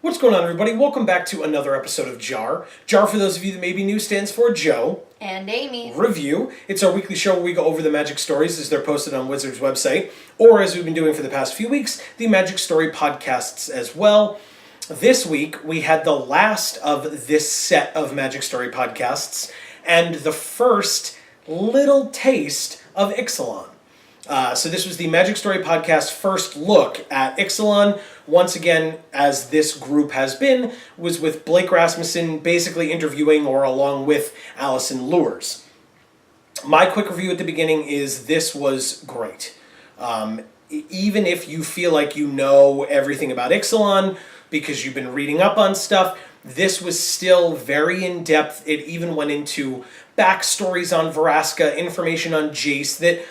What's going on, everybody? Welcome back to another episode of JaAR. JaAR, for those of you that may be new, stands for Joe and Amy Review. It's our weekly show where we go over the magic stories as they're posted on Wizard's website, or as we've been doing for the past few weeks, the Magic Story podcasts as well. This week, we had the last of this set of Magic Story podcasts, and the first little taste of Ixalan. So this was the Magic Story Podcast first look at Ixalan. Once again, as this group has been, was with Blake Rasmussen basically interviewing or along with Allison Lures. My quick review at the beginning is this was great. Even if you feel like you know everything about Ixalan because you've been reading up on stuff, this was still very in-depth. It even went into backstories on Vraska, information on Jace that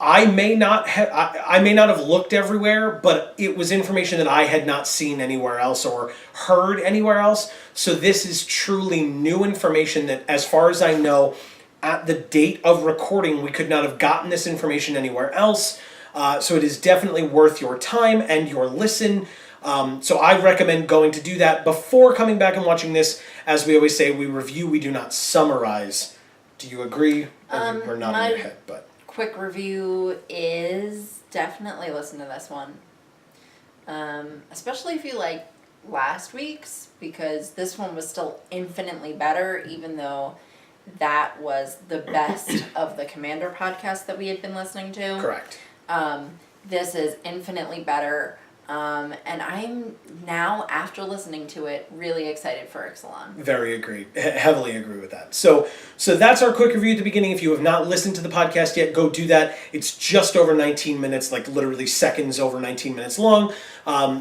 I may not have looked everywhere, but it was information that I had not seen anywhere else or heard anywhere else. So this is truly new information that, as far as I know, at the date of recording, we could not have gotten this information anywhere else. So it is definitely worth your time and your listen. So I recommend going to do that before coming back and watching this. As we always say, we review, we do not summarize. Do you agree? We're not in your head, but... Quick review is definitely listen to this one. Especially if you like last week's, because this one was still infinitely better, even though that was the best of the Commander podcast that we had been listening to. Correct. This is infinitely better. And I'm now, after listening to it, really excited for Ixalan. Very agreed. Heavily agree with that. So that's our quick review at the beginning. If you have not listened to the podcast yet, go do that. It's just over 19 minutes, like literally seconds over 19 minutes long.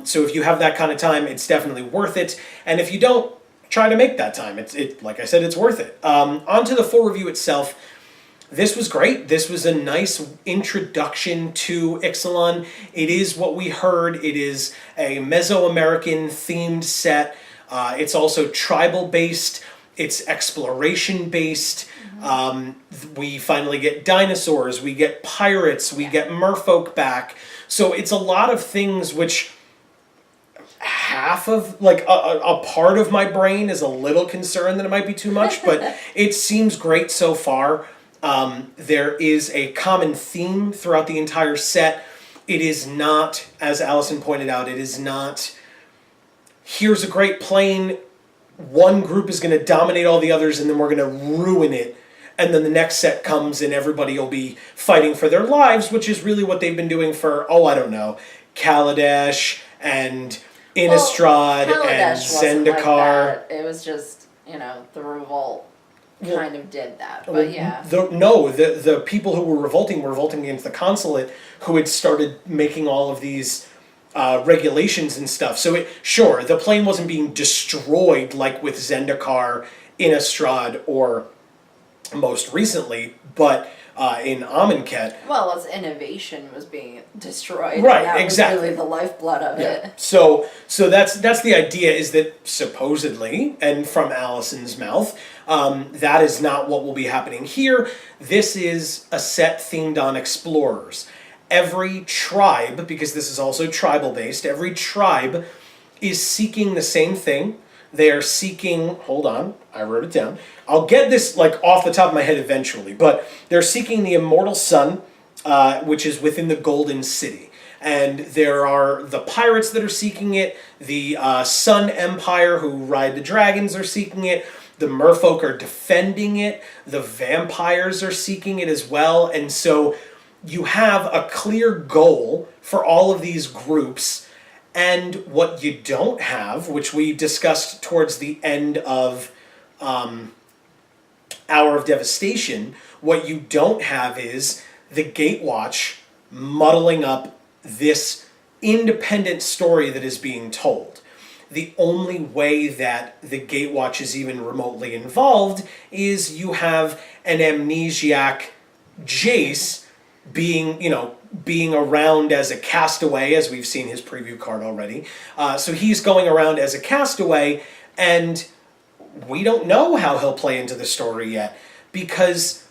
So if you have that kind of time, it's definitely worth it. And if you don't, try to make that time. It like I said, it's worth it. On to the full review itself. This was great. This was a nice introduction to Ixalan. It is what we heard. It is a Mesoamerican themed set. It's also tribal based. It's exploration based. We finally get dinosaurs. We get pirates. We get merfolk back. So it's a lot of things which half of, like a part of my brain is a little concerned that it might be too much, but it seems great so far. There is a common theme throughout the entire set. It is not, as Allison pointed out, it is not, here's a great plane, one group is going to dominate all the others, and then we're going to ruin it. And then the next set comes and everybody will be fighting for their lives, which is really what they've been doing for, Kaladesh and Innistrad and Zendikar. Like it was just, the revolt kind of did that, but yeah. The people who were revolting against the consulate who had started making all of these regulations and stuff. So the plane wasn't being destroyed like with Zendikar, Innistrad, or most recently, but in Amonkhet. Well, its innovation was being destroyed. Right, that exactly. Was really the lifeblood of it. So that's the idea, is that supposedly, and from Allison's mouth, that is not what will be happening here. This is a set themed on explorers. Every tribe, because this is also tribal based, every tribe is seeking the same thing. They are seeking, hold on, I wrote it down. I'll get this off the top of my head eventually, but they're seeking the immortal sun, which is within the Golden City. And there are the pirates that are seeking it, the Sun Empire who ride the dragons are seeking it, the merfolk are defending it, the vampires are seeking it as well, and so you have a clear goal for all of these groups. And what you don't have, which we discussed towards the end of Hour of Devastation, what you don't have is the Gatewatch muddling up this independent story that is being told. The only way that the Gatewatch is even remotely involved is you have an amnesiac Jace being around as a castaway, as we've seen his preview card already. So he's going around as a castaway, and we don't know how he'll play into the story yet, because,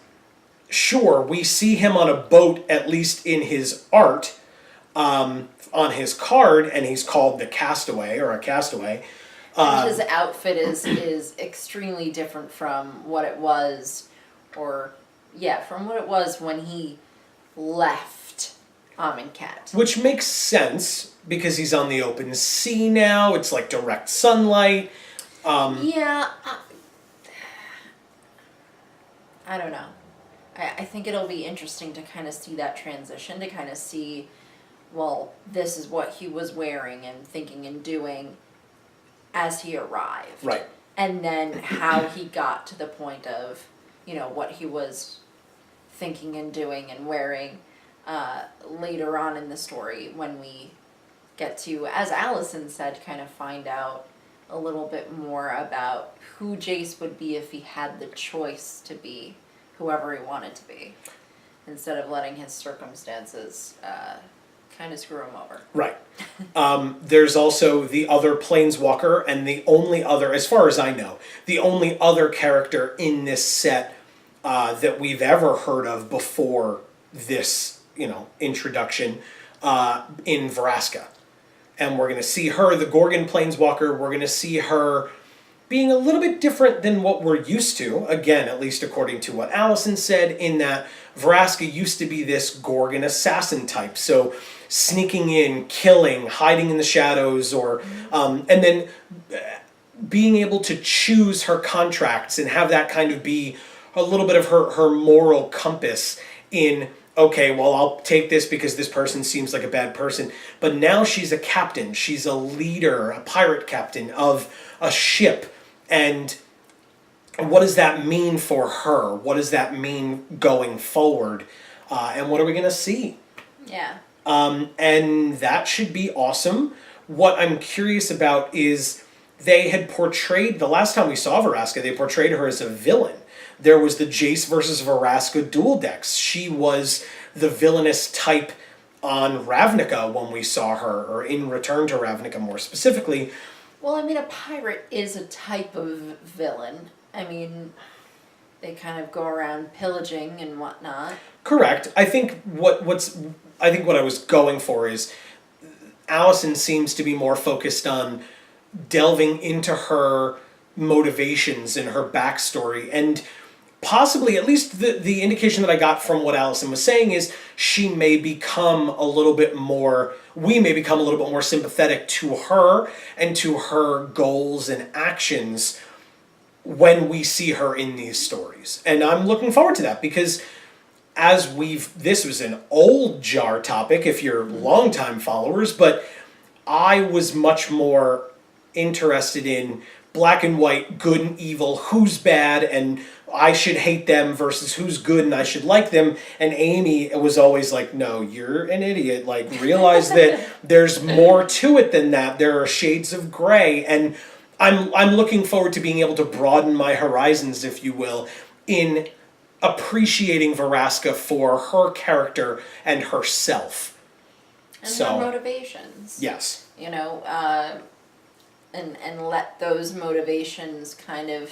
sure, we see him on a boat, at least in his art, on his card, and he's called the Castaway or a Castaway. And his outfit is extremely different from what it was, from what it was when he left Amonkhet. Which makes sense because he's on the open sea now. It's like direct sunlight. I don't know. I think it'll be interesting to kind of see that transition, to kind of see, well, this is what he was wearing and thinking and doing as he arrived. Right. And then how he got to the point of, what he was thinking and doing and wearing later on in the story when we get to, as Allison said, kind of find out a little bit more about who Jace would be if he had the choice to be whoever he wanted to be, instead of letting his circumstances kind of screw him over. Right. There's also the other Planeswalker, and the only other, as far as I know, the only other character in this set that we've ever heard of before this, introduction in Vraska. And we're going to see her, the Gorgon Planeswalker. We're going to see her being a little bit different than what we're used to. Again, at least according to what Allison said, in that Vraska used to be this Gorgon assassin type. So sneaking in, killing, hiding in the shadows, or and then being able to choose her contracts and have that kind of be a little bit of her moral compass in, okay, well, I'll take this because this person seems like a bad person. But now she's a captain. She's a leader, a pirate captain of a ship. And what does that mean for her? What does that mean going forward? And what are we going to see? Yeah. And that should be awesome. What I'm curious about is they had portrayed, the last time we saw Vraska, they portrayed her as a villain. There was the Jace versus Vraska duel decks. She was the villainous type on Ravnica when we saw her, or in Return to Ravnica more specifically. Well, a pirate is a type of villain. They kind of go around pillaging and whatnot. Correct. I think what I was going for is Allison seems to be more focused on delving into her motivations and her backstory, and possibly, at least the indication that I got from what Allison was saying is we may become a little bit more sympathetic to her and to her goals and actions when we see her in these stories. And I'm looking forward to that because this was an old JaAR topic if you're longtime followers, but I was much more interested in black and white, good and evil, who's bad and I should hate them versus who's good and I should like them. And Amy was always like, no, you're an idiot. Like, realize that there's more to it than that. There are shades of gray. And I'm looking forward to being able to broaden my horizons, if you will, in appreciating Vraska for her character and herself. And her motivations. Yes. And let those motivations kind of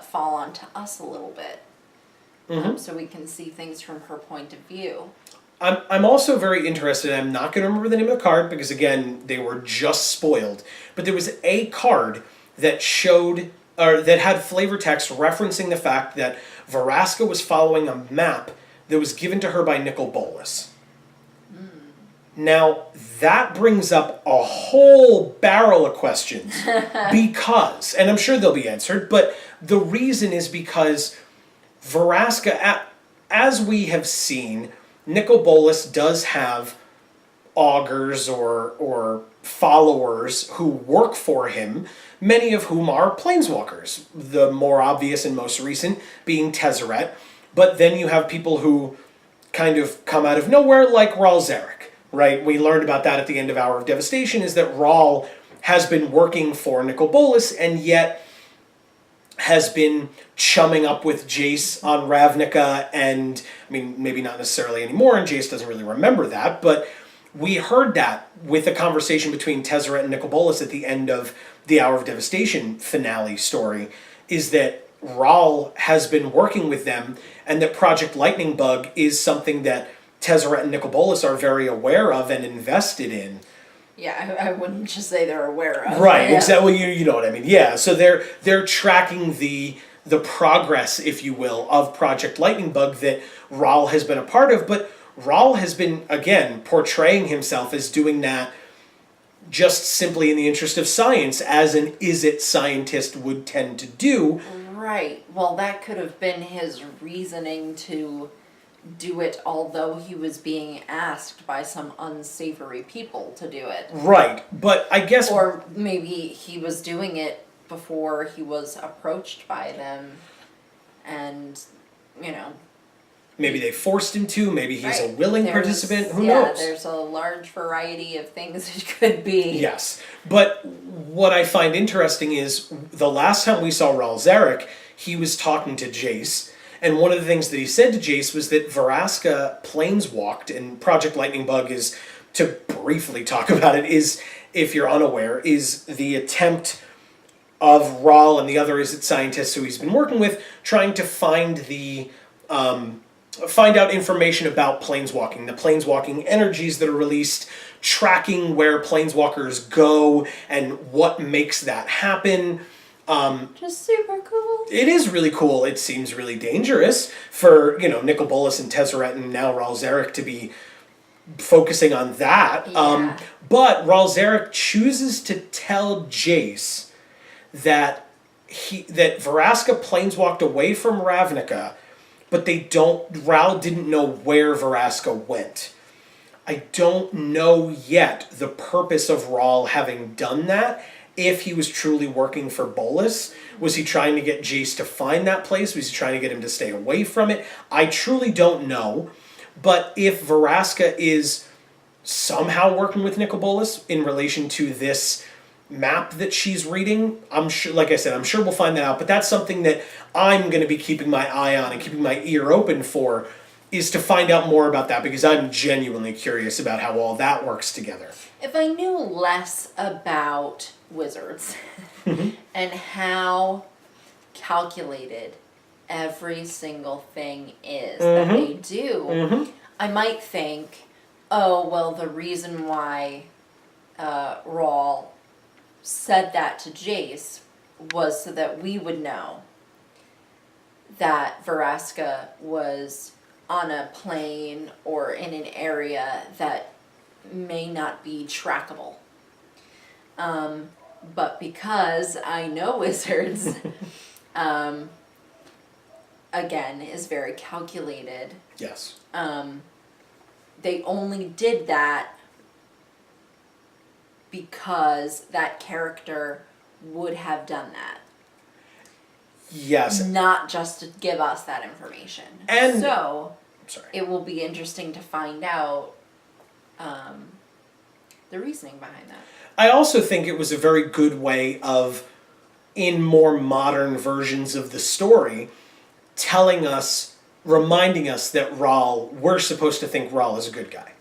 fall onto us a little bit. So we can see things from her point of view. I'm also very interested, I'm not going to remember the name of the card because, again, they were just spoiled, but there was a card that showed, or that had flavor text referencing the fact that Vraska was following a map that was given to her by Nicol Bolas. Now, that brings up a whole barrel of questions because, and I'm sure they'll be answered, but the reason is because Vraska, as we have seen, Nicol Bolas does have augurs or followers who work for him, many of whom are planeswalkers, the more obvious and most recent being Tezzeret, but then you have people who kind of come out of nowhere like Ral Zarek. Right, we learned about that at the end of Hour of Devastation, is that Ral has been working for Nicol Bolas and yet has been chumming up with Jace on Ravnica, and, maybe not necessarily anymore, and Jace doesn't really remember that, but we heard that with a conversation between Tezzeret and Nicol Bolas at the end of the Hour of Devastation finale story, is that Ral has been working with them, and that Project Lightning Bug is something that Tezzeret and Nicol Bolas are very aware of and invested in. Yeah, I wouldn't just say they're aware of. Right, Yeah. exactly. Well, you know what I mean. Yeah, so they're tracking the progress, if you will, of Project Lightning Bug that Rahl has been a part of, but Rahl has been, again, portraying himself as doing that just simply in the interest of science, as an is-it scientist would tend to do. Right. Well, that could have been his reasoning to do it, although he was being asked by some unsavory people to do it. Right, but I guess... Or maybe he was doing it before he was approached by them, and, you know... Maybe they forced him to, maybe he's a Right. willing There's- participant, who yeah, knows? there's a large variety of things it could be. Yes, but what I find interesting is the last time we saw Rahl Zarek, he was talking to Jace, and one of the things that he said to Jace was that Vraska planeswalked, and Project Lightning Bug is, to briefly talk about it, is, if you're unaware, is the attempt of Rahl and the other is-it scientists who he's been working with, trying to find the... find out information about planeswalking, the planeswalking energies that are released, tracking where planeswalkers go and what makes that happen. Just super cool. It is really cool. It seems really dangerous for, Nicol Bolas and Tezzeret and now Rahl Zarek to be focusing on that. Yeah. But Rahl Zarek chooses to tell Jace that Vraska planeswalked away from Ravnica, but Rahl didn't know where Vraska went. I don't know yet the purpose of Rahl having done that, if he was truly working for Bolas. Was he trying to get Jace to find that place? Was he trying to get him to stay away from it? I truly don't know. But if Vraska is somehow working with Nicol Bolas in relation to this map that she's reading, I'm sure, like I said, I'm sure we'll find that out, but that's something that I'm going to be keeping my eye on and keeping my ear open for, is to find out more about that, because I'm genuinely curious about how all that works together. If I knew less about wizards and how calculated every single thing is that they do, I might think, oh, well, the reason why Rahl said that to Jace was so that we would know that Vraska was on a plane or in an area that may not be trackable. But because I know wizards, again, is very calculated. Yes. They only did that because that character would have done that. Yes. Not just to give us that information. And so, sorry. it will be interesting to find out the reasoning behind that. I also think it was a very good way of, in more modern versions of the story, reminding us that we're supposed to think Rahl is a good guy.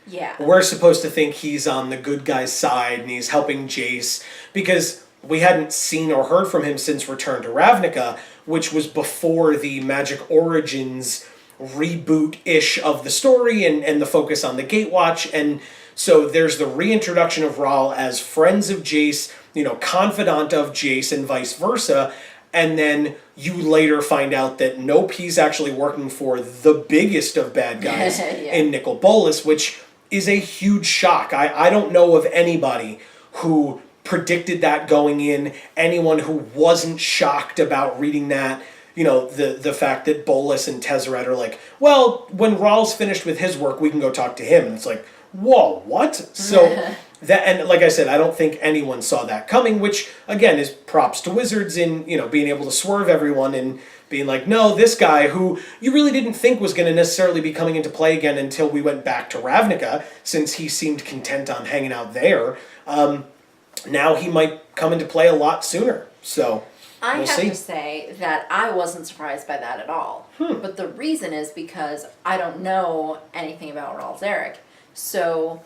Yeah. We're supposed to think he's on the good guy's side and he's helping Jace, because we hadn't seen or heard from him since Return to Ravnica, which was before the Magic Origins reboot-ish of the story and the focus on the Gatewatch. And so there's the reintroduction of Rahl as friends of Jace, confidant of Jace and vice versa. And then you later find out that nope, he's actually working for the biggest of bad guys in Nicol Bolas, which is a huge shock. I don't know of anybody who predicted that going in, anyone who wasn't shocked about reading that, the fact that Bolas and Tezzeret are like, well, when Rahl's finished with his work, we can go talk to him. And it's like, whoa, what? So that, and like I said, I don't think anyone saw that coming, which again is props to Wizards in, being able to swerve everyone and being like, no, this guy who you really didn't think was going to necessarily be coming into play again until we went back to Ravnica, since he seemed content on hanging out there. Now he might come into play a lot sooner. So I we'll have see. to say that I wasn't surprised by that at all. But the reason is because I don't know anything about Rahl Zarek. So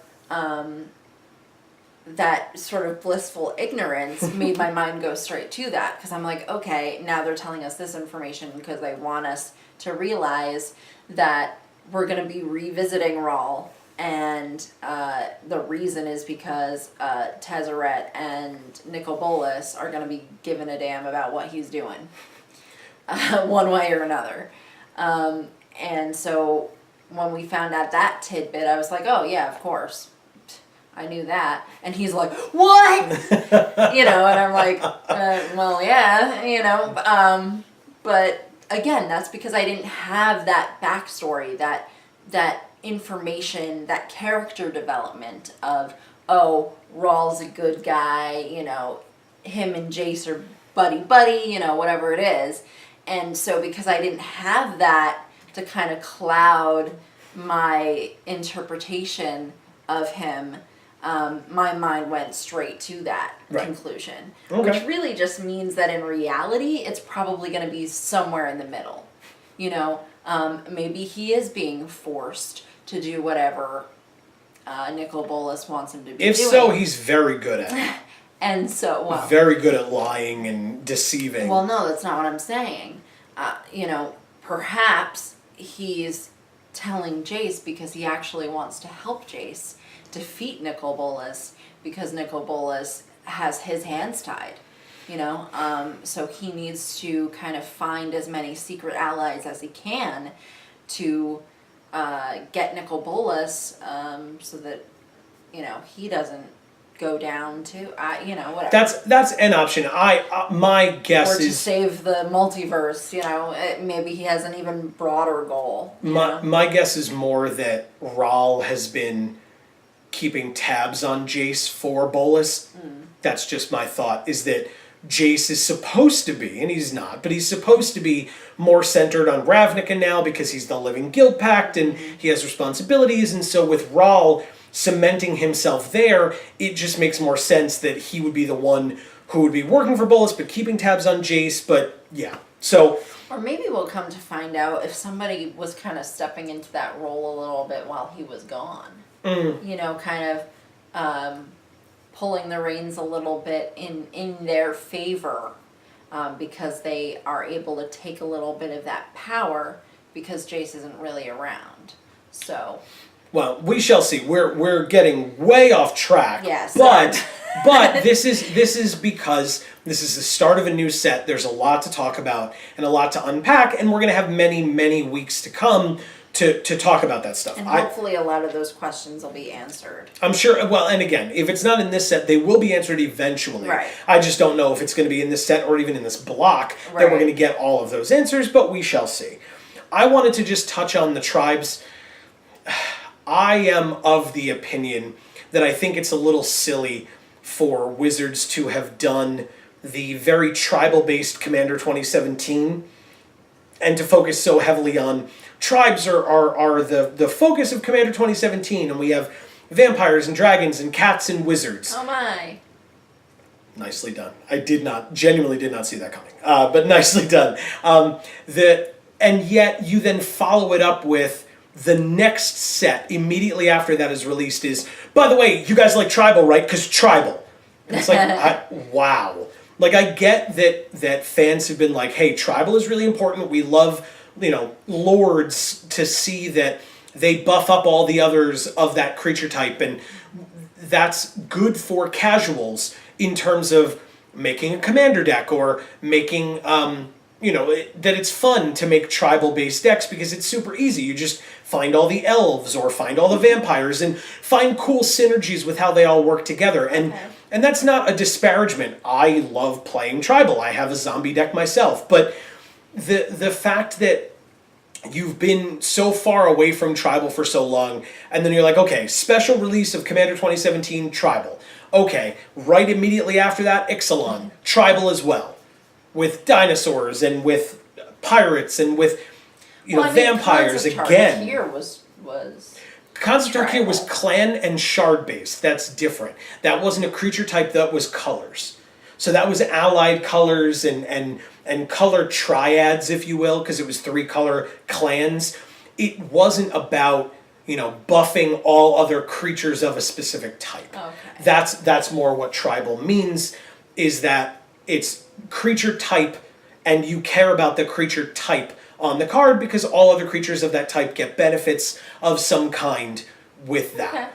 that sort of blissful ignorance made my mind go straight to that. Because I'm like, okay, now they're telling us this information because they want us to realize that we're going to be revisiting Rawl, and the reason is because Tezzeret and Nicol Bolas are going to be giving a damn about what he's doing, one way or another. And so when we found out that tidbit, I was like, oh yeah, of course. I knew that. And he's like, what? And I'm like, well, yeah, but again, that's because I didn't have that backstory, that information, that character development of, oh, Rawl's a good guy, him and Jace are buddy, whatever it is. And so because I didn't have that to kind of cloud my interpretation of him, my mind went straight to that conclusion. Okay. Which really just means that in reality, it's probably going to be somewhere in the middle. Maybe he is being forced to do whatever Nicol Bolas wants him to be doing. If so, he's very good at it. And so, well... Very good at lying and deceiving. Well, no, that's not what I'm saying. Perhaps he's telling Jace because he actually wants to help Jace defeat Nicol Bolas, because Nicol Bolas has his hands tied, so he needs to kind of find as many secret allies as he can to get Nicol Bolas, so that he doesn't go down to whatever. That's an option. My guess or to is save the multiverse. Maybe he has an even broader goal. My guess is more that Rawl has been keeping tabs on Jace for Bolas. That's just my thought, is that Jace is supposed to be, and he's not, but he's supposed to be more centered on Ravnica now because he's the living guild pact and he has responsibilities, and so with Rawl cementing himself there, it just makes more sense that he would be the one who would be working for Bolas but keeping tabs on Jace, but yeah. So... Or maybe we'll come to find out if somebody was kind of stepping into that role a little bit while he was gone. Kind of pulling the reins a little bit in their favor, because they are able to take a little bit of that power because Jace isn't really around. So... Well, we shall see. We're getting way off track. Yes. But this is because this is the start of a new set. There's a lot to talk about and a lot to unpack, and we're going to have many, many weeks to come to talk about that stuff. And hopefully a lot of those questions will be answered. I'm sure, well, and again, if it's not in this set, they will be answered eventually. Right. I just don't know if it's going to be in this set or even in this block that we're going to get all of those answers, but we shall see. I wanted to just touch on the tribes. I am of the opinion that I think it's a little silly for Wizards to have done the very tribal-based Commander 2017 and to focus so heavily on tribes are the focus of Commander 2017, and we have vampires and dragons and cats and wizards. Oh my. Nicely done. I genuinely did not see that coming, but nicely done. And yet you then follow it up with the next set immediately after that is released is, by the way, you guys like tribal, right? Because tribal. And it's like, wow. Like, I get that fans have been like, hey, tribal is really important. We love, lords to see that they buff up all the others of that creature type. And that's good for casuals in terms of making a commander deck or making... that it's fun to make tribal-based decks because it's super easy. You just find all the elves or find all the vampires and find cool synergies with how they all work together. And that's not a disparagement. I love playing tribal. I have a zombie deck myself. But the fact that you've been so far away from tribal for so long, and then you're like, okay, special release of Commander 2017, tribal. Okay, right immediately after that, Ixalan, tribal as well. With dinosaurs and with pirates and with vampires again. Concept art here was clan and shard based. That's different. That wasn't a creature type, that was colors. So that was allied colors and color triads, if you will, because it was 3 color clans. It wasn't about buffing all other creatures of a specific type. Okay. That's more what tribal means, is that it's creature type, and you care about the creature type on the card because all other creatures of that type get benefits of some kind with that. Okay.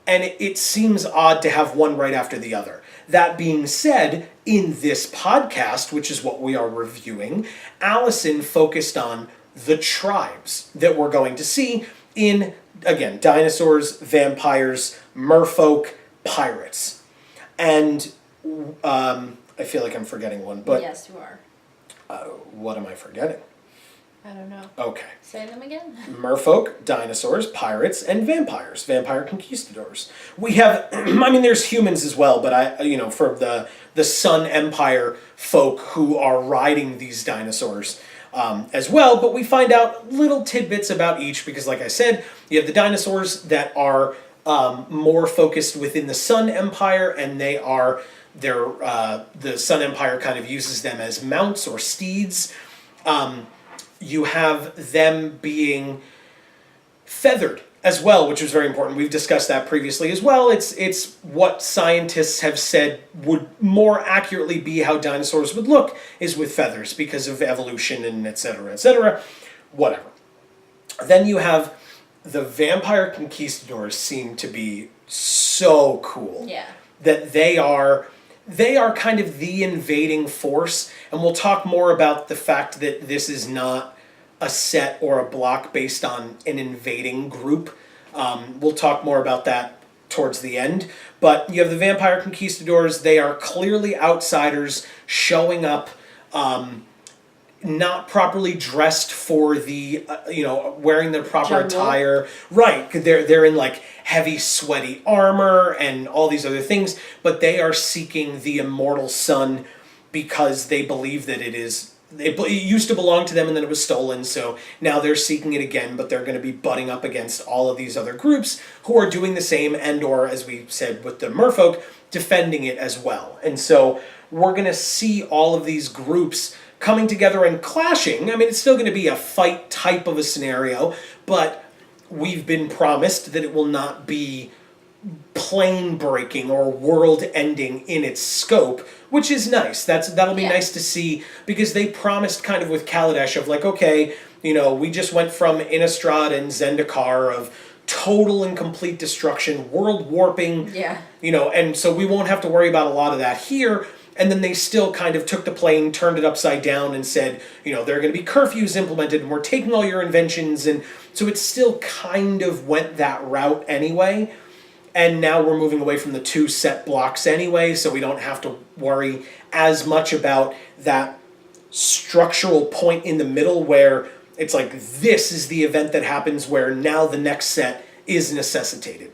And it seems odd to have one right after the other. That being said, in this podcast, which is what we are reviewing, Allison focused on the tribes that we're going to see in, again, dinosaurs, vampires, merfolk, pirates. And I feel like I'm forgetting one, but Yes, you are. what am I forgetting? I don't know. Okay. Say them again. Merfolk, dinosaurs, pirates, and vampires. Vampire conquistadors. We have, I mean, there's humans as well, but for the Sun Empire folk who are riding these dinosaurs as well. But we find out little tidbits about each because, like I said, you have the dinosaurs that are more focused within the Sun Empire, and the Sun Empire kind of uses them as mounts or steeds. You have them being feathered as well, which was very important. We've discussed that previously as well. It's what scientists have said would more accurately be how dinosaurs would look is with feathers because of evolution and et cetera, whatever. Then you have the vampire conquistadors seem to be so cool. Yeah. That they are kind of the invading force, and we'll talk more about the fact that this is not a set or a block based on an invading group. We'll talk more about that towards the end. But you have the vampire conquistadors. They are clearly outsiders showing up, not properly dressed for the, wearing their proper Jungle. attire. Right, they're in like heavy, sweaty armor and all these other things, but they are seeking the immortal sun because they believe that it used to belong to them and then it was stolen, so now they're seeking it again, but they're going to be butting up against all of these other groups who are doing the same and or, as we said with the merfolk, defending it as well. And so we're going to see all of these groups coming together and clashing. I mean, it's still going to be a fight type of a scenario, but we've been promised that it will not be plane breaking or world ending in its scope, which is nice. That'll be nice to see because they promised kind of with Kaladesh of like, okay, we just went from Innistrad and Zendikar of total and complete destruction, world warping, and so we won't have to worry about a lot of that here. And then they still kind of took the plane, turned it upside down, and said, there are going to be curfews implemented, and we're taking all your inventions, and so it still kind of went that route anyway. And now we're moving away from the two set blocks anyway, so we don't have to worry as much about that structural point in the middle where it's like this is the event that happens where now the next set is necessitated.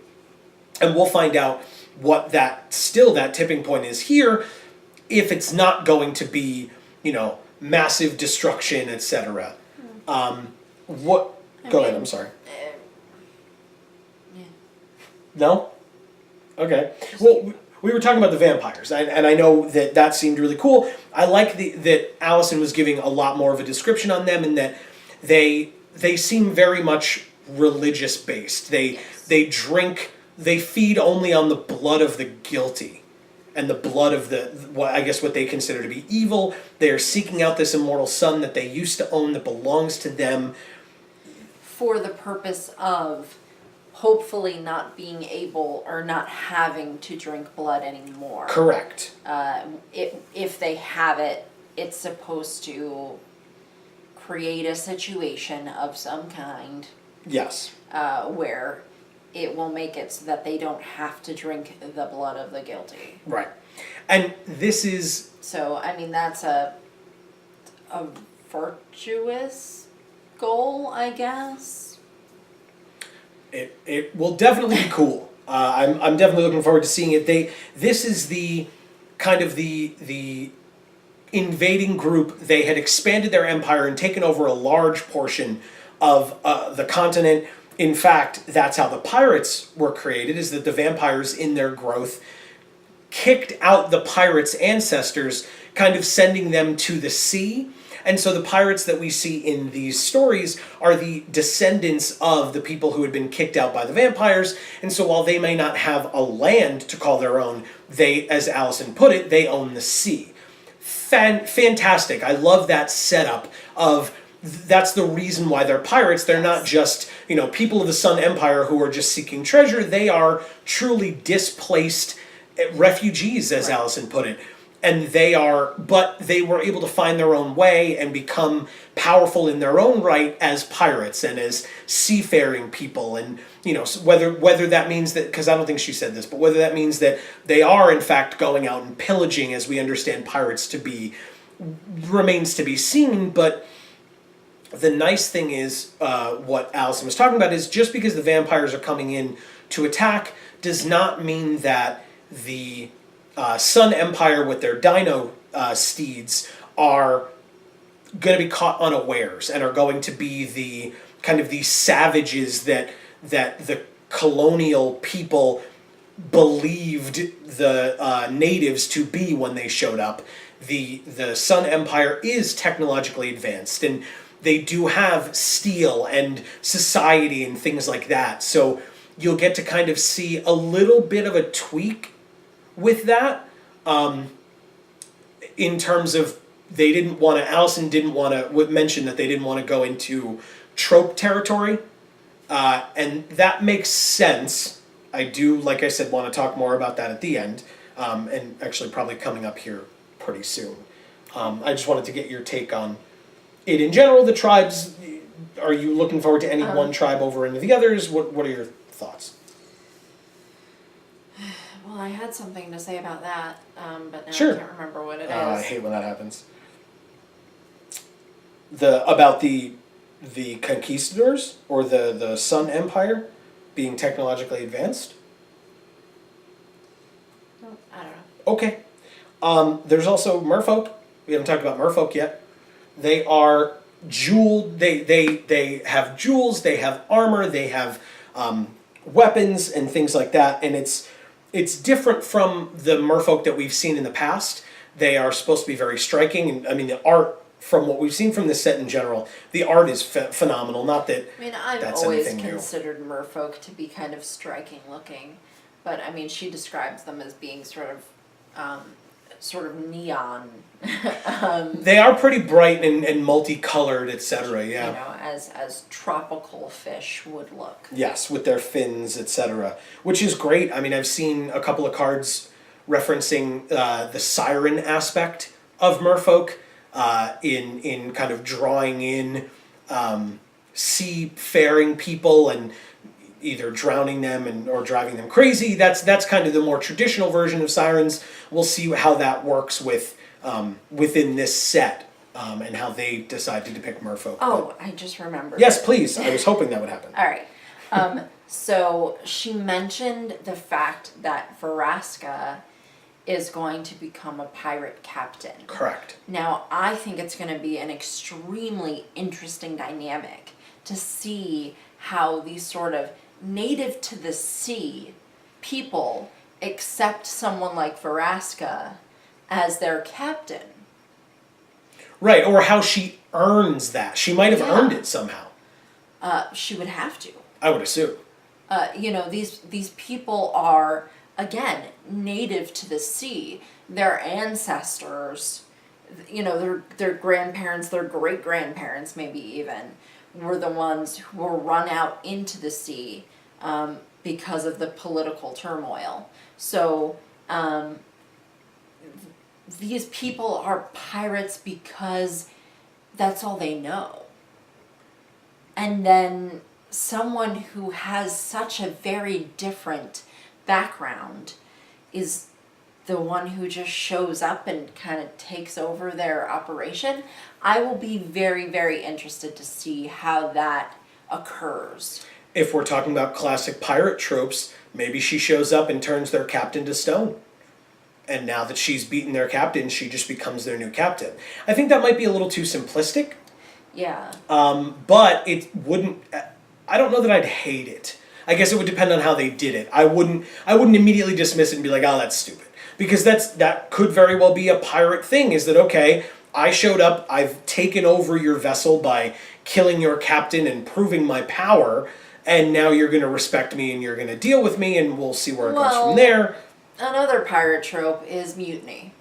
And we'll find out what that tipping point is here, if it's not going to be, massive destruction, etc. Go ahead, I'm sorry. No? Okay. Well, we were talking about the vampires, and I know that seemed really cool. I like that Allison was giving a lot more of a description on them, and that they seem very much religious based. They drink, they feed only on the blood of the guilty, and the blood of what they consider to be evil. They are seeking out this immortal sun that they used to own that belongs to them, for the purpose of hopefully not being able or not having to drink blood anymore. Correct. If they have it, it's supposed to create a situation of some kind. Yes. Where it will make it so that they don't have to drink the blood of the guilty. Right. And this is... So, I mean, that's a virtuous goal, I guess. It will definitely be cool. I'm definitely looking forward to seeing it. This is the kind of the invading group. They had expanded their empire and taken over a large portion of the continent. In fact, that's how the pirates were created, is that the vampires in their growth kicked out the pirates' ancestors, kind of sending them to the sea. And so the pirates that we see in these stories are the descendants of the people who had been kicked out by the vampires. And so while they may not have a land to call their own, they, as Allison put it, they own the sea. Fantastic. I love that setup of that's the reason why they're pirates. They're not just, people of the Sun Empire who are just seeking treasure. They are truly displaced refugees, as Allison put it. And but they were able to find their own way and become powerful in their own right as pirates and as seafaring people. And, whether that means that, because I don't think she said this, but whether that means that they are in fact going out and pillaging as we understand pirates to be, remains to be seen. But the nice thing is, what Allison was talking about is just because the vampires are coming in to attack does not mean that the Sun Empire with their dino steeds are going to be caught unawares and are going to be the kind of these savages that the colonial people believed the natives to be when they showed up. The Sun Empire is technologically advanced, and they do have steel and society and things like that. So you'll get to kind of see a little bit of a tweak with that, in terms of Allison didn't want to mention that they didn't want to go into trope territory, and that makes sense. I do, like I said, want to talk more about that at the end, and actually probably coming up here pretty soon. I just wanted to get your take on it in general. The tribes, are you looking forward to any one tribe over any of the others? What are your thoughts? Well, I had something to say about that, but now Sure. I can't remember what it is. I hate when that happens. About the conquistadors or the Sun Empire being technologically advanced? I don't know. Okay. There's also merfolk. We haven't talked about merfolk yet. They are jeweled. They have jewels. They have armor. They have weapons and things like that. And it's different from the merfolk that we've seen in the past. They are supposed to be very striking. And I mean, the art, from what we've seen from the set in general, the art is phenomenal. Not that I've always considered merfolk to be kind of striking looking, but I mean, she describes them as being sort of neon. They are pretty bright and multicolored, etc. Yeah. As tropical fish would look. Yes, with their fins, etc., which is great. I mean, I've seen a couple of cards referencing the siren aspect of merfolk, in kind of drawing in seafaring people and either drowning them or driving them crazy. That's kind of the more traditional version of sirens. We'll see how that works within this set, and how they decide to depict merfolk. Oh, I just remembered. Yes, please. I was hoping that would happen. All right. So she mentioned the fact that Veraska is going to become a pirate captain. Correct. Now, I think it's going to be an extremely interesting dynamic to see how these sort of native to the sea people accept someone like Veraska as their captain. Right, or how she earns that. She might have earned it somehow. She would have to. I would assume. These people are, again, native to the sea. Their ancestors, their grandparents, their great-grandparents maybe even, were the ones who were run out into the sea because of the political turmoil. So these people are pirates because that's all they know. And then someone who has such a very different background is the one who just shows up and kind of takes over their operation. I will be very, very interested to see how that occurs. If we're talking about classic pirate tropes, maybe she shows up and turns their captain to stone. And now that she's beaten their captain, she just becomes their new captain. I think that might be a little too simplistic. Yeah. But it wouldn't... I don't know that I'd hate it. I guess it would depend on how they did it. I wouldn't immediately dismiss it and be like, oh, that's stupid. Because that could very well be a pirate thing, is that, okay, I showed up, I've taken over your vessel by killing your captain and proving my power, and now you're going to respect me and you're going to deal with me, and we'll see where it goes from there. Another pirate trope is mutiny.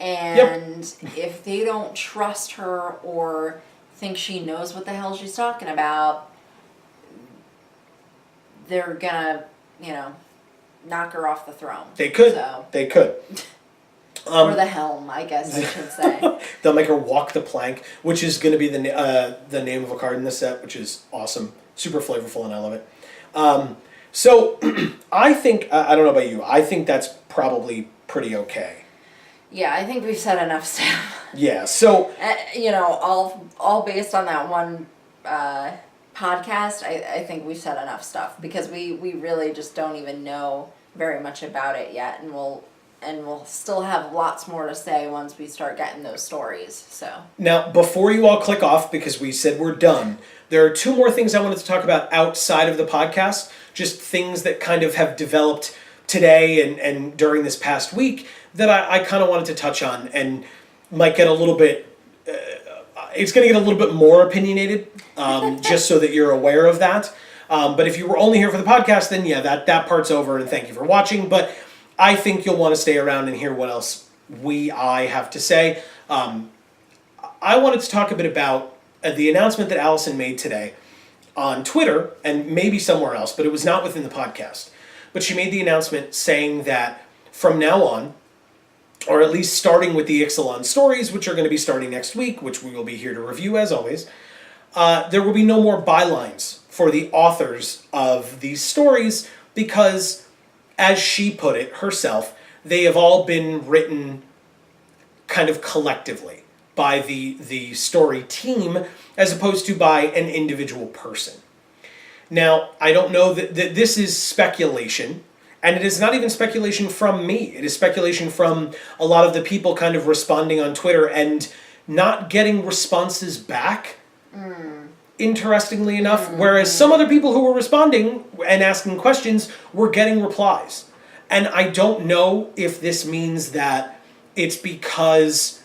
And if they don't trust her or think she knows what the hell she's talking about, they're gonna, knock her off the throne. They could. So. They could. Or the helm, I guess I should say. They'll make her walk the plank, which is going to be the name of a card in the set, which is awesome. Super flavorful, and I love it. So I think, I don't know about you, I think that's probably pretty okay. Yeah, I think we've said enough stuff. Yeah, so... all based on that one podcast, I think we've said enough stuff, because we really just don't even know very much about it yet, and we'll still have lots more to say once we start getting those stories. So now, before you all click off, because we said we're done, there are two more things I wanted to talk about outside of the podcast, just things that kind of have developed today and during this past week that I kind of wanted to touch on, and might get a little bit, it's going to get a little bit more opinionated, just so that you're aware of that. But if you were only here for the podcast, then yeah, that part's over, and thank you for watching. But I think you'll want to stay around and hear what else I have to say. I wanted to talk a bit about the announcement that Allison made today on Twitter, and maybe somewhere else, but it was not within the podcast. But she made the announcement saying that from now on, or at least starting with the Ixalan stories, which are going to be starting next week, which we will be here to review as always, there will be no more bylines for the authors of these stories, because, as she put it herself, they have all been written kind of collectively by the story team, as opposed to by an individual person. Now, I don't know that this is speculation, and it is not even speculation from me. It is speculation from a lot of the people kind of responding on Twitter and not getting responses back, interestingly enough, whereas some other people who were responding and asking questions were getting replies. And I don't know if this means that it's because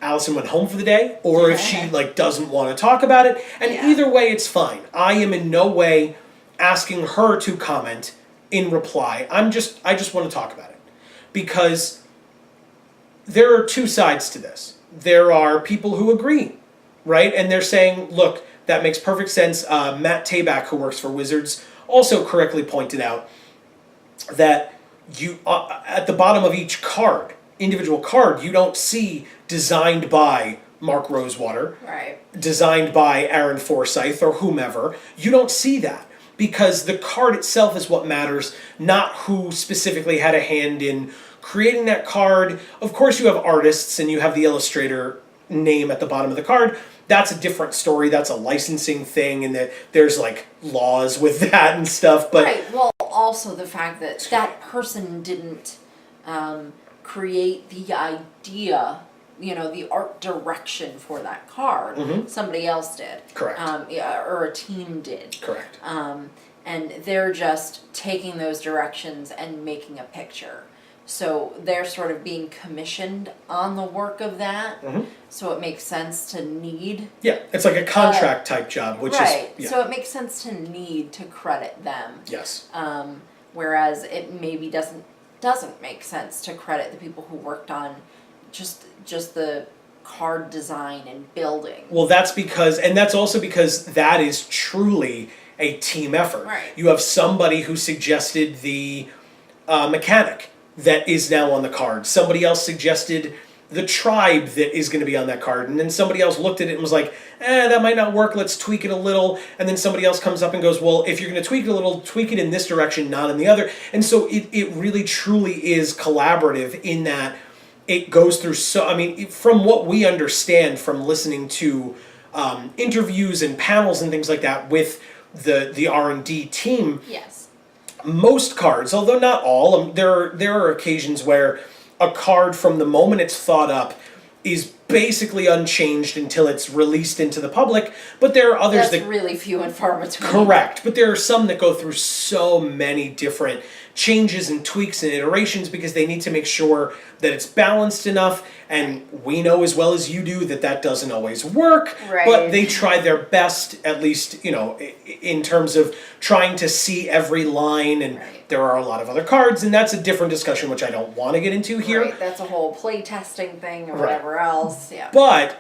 Allison went home for the day, or if she doesn't want to talk about it. And either way, it's fine. I am in no way asking her to comment in reply. I just want to talk about it, because there are two sides to this. There are people who agree, right? And they're saying, look, that makes perfect sense. Matt Tabak, who works for Wizards, also correctly pointed out that you at the bottom of each card, individual card, you don't see designed by Mark Rosewater, right, designed by Aaron Forsyth or whomever. You don't see that, because the card itself is what matters, not who specifically had a hand in creating that card. Of course, you have artists and you have the illustrator name at the bottom of the card. That's a different story. That's a licensing thing, and there's laws with that and stuff. But right. Well, also the fact that that person didn't create the idea, the art direction for that card. Mm-hmm. Somebody else did. Correct. Or a team did. Correct. And they're just taking those directions and making a picture. So they're sort of being commissioned on the work of that. Mm-hmm. So it makes sense to need. Yeah, it's like a contract type job, which right. is... Yeah. So it makes sense to need to credit them. Yes. Whereas it maybe doesn't make sense to credit the people who worked on just the card design and building. Well, that's also because that is truly a team effort. Right. You have somebody who suggested the mechanic that is now on the card. Somebody else suggested the tribe that is going to be on that card. And then somebody else looked at it and was like, that might not work, let's tweak it a little. And then somebody else comes up and goes, well, if you're going to tweak it a little, tweak it in this direction, not in the other. And so it really truly is collaborative in that it goes through from what we understand from listening to interviews and panels and things like that with the R&D team. Yes. Most cards, although not all, there are occasions where a card from the moment it's thought up is basically unchanged until it's released into the public, but there are others That's really few and far between. Correct, but there are some that go through so many different changes and tweaks and iterations because they need to make sure that it's balanced enough, and we know as well as you do that doesn't always work, right. But they try their best, at least, in terms of trying to see every line, and right. There are a lot of other cards, and that's a different discussion which I don't want to get into here. Right, that's a whole play testing thing or right. whatever else, yeah. But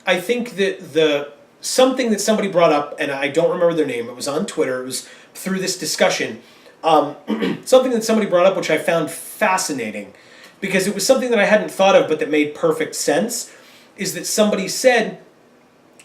I think that something that somebody brought up, and I don't remember their name. It was on Twitter. It was through this discussion. Something that somebody brought up, which I found fascinating, because it was something that I hadn't thought of, but that made perfect sense, is that somebody said,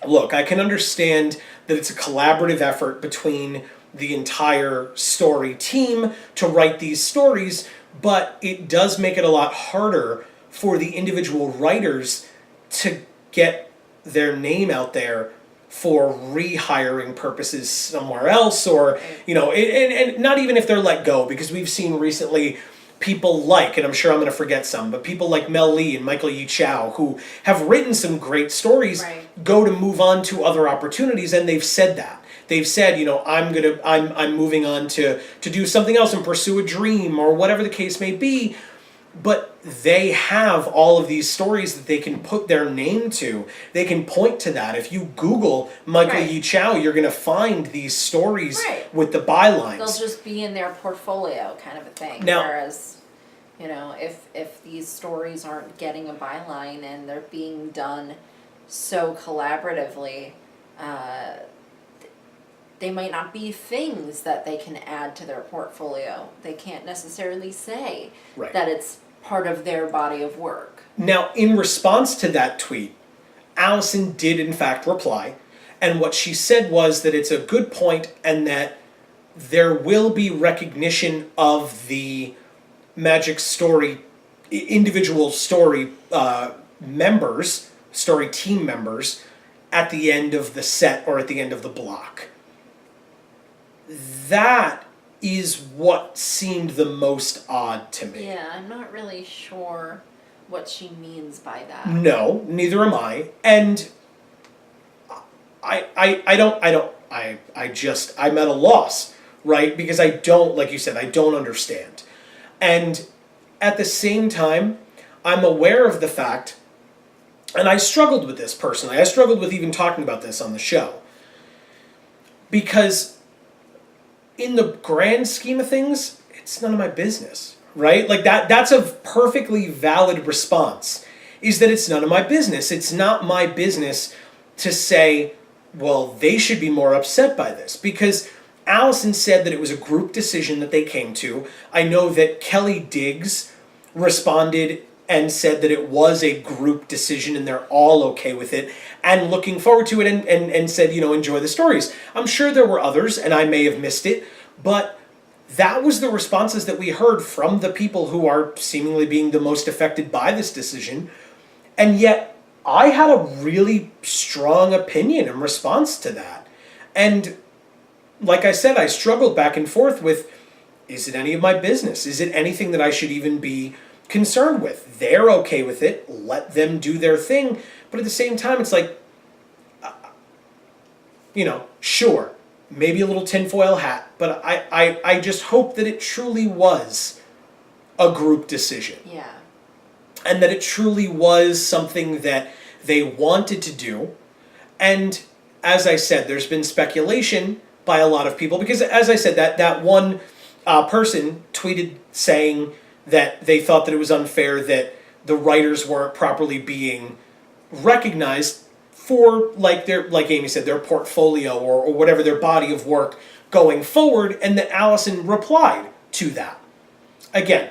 look, I can understand that it's a collaborative effort between the entire story team to write these stories, but it does make it a lot harder for the individual writers to get their name out there for rehiring purposes somewhere else, or, and not even if they're let go, because we've seen recently people like, and I'm sure I'm going to forget some, but people like Mel Lee and Michael Yi Chow, who have written some great stories, go to move on to other opportunities, and they've said that. They've said, I'm moving on to do something else and pursue a dream or whatever the case may be. But they have all of these stories that they can put their name to. They can point to that. If you Google Michael Yi Chow, you're going to find these stories with the bylines. They'll just be in their portfolio, kind of a thing. Now, whereas, if these stories aren't getting a byline and they're being done so collaboratively, they might not be things that they can add to their portfolio. They can't necessarily say that it's part of their body of work. Now, in response to that tweet, Allison did in fact reply, and what she said was that it's a good point and that there will be recognition of the Magic Story, individual story members, story team members, at the end of the set or at the end of the block. That is what seemed the most odd to me. Yeah, I'm not really sure what she means by that. No, neither am I. And I'm at a loss, right? Because I don't, like you said, I don't understand. And at the same time, I'm aware of the fact, and I struggled with this personally. I struggled with even talking about this on the show. Because in the grand scheme of things, it's none of my business, right? Like that's a perfectly valid response, is that it's none of my business. It's not my business to say, well, they should be more upset by this, because Allison said that it was a group decision that they came to. I know that Kelly Diggs responded and said that it was a group decision and they're all okay with it and looking forward to it, and said, enjoy the stories. I'm sure there were others and I may have missed it, but that was the responses that we heard from the people who are seemingly being the most affected by this decision. And yet I had a really strong opinion in response to that. And like I said, I struggled back and forth with, is it any of my business? Is it anything that I should even be concerned with? They're okay with it. Let them do their thing. But at the same time, it's like, sure, maybe a little tinfoil hat, but I just hope that it truly was a group decision. Yeah. And that it truly was something that they wanted to do. And as I said, there's been speculation by a lot of people, because as I said, that one person tweeted saying that they thought that it was unfair that the writers weren't properly being recognized for, like Amy said, their portfolio or whatever, their body of work going forward, and that Allison replied to that. Again,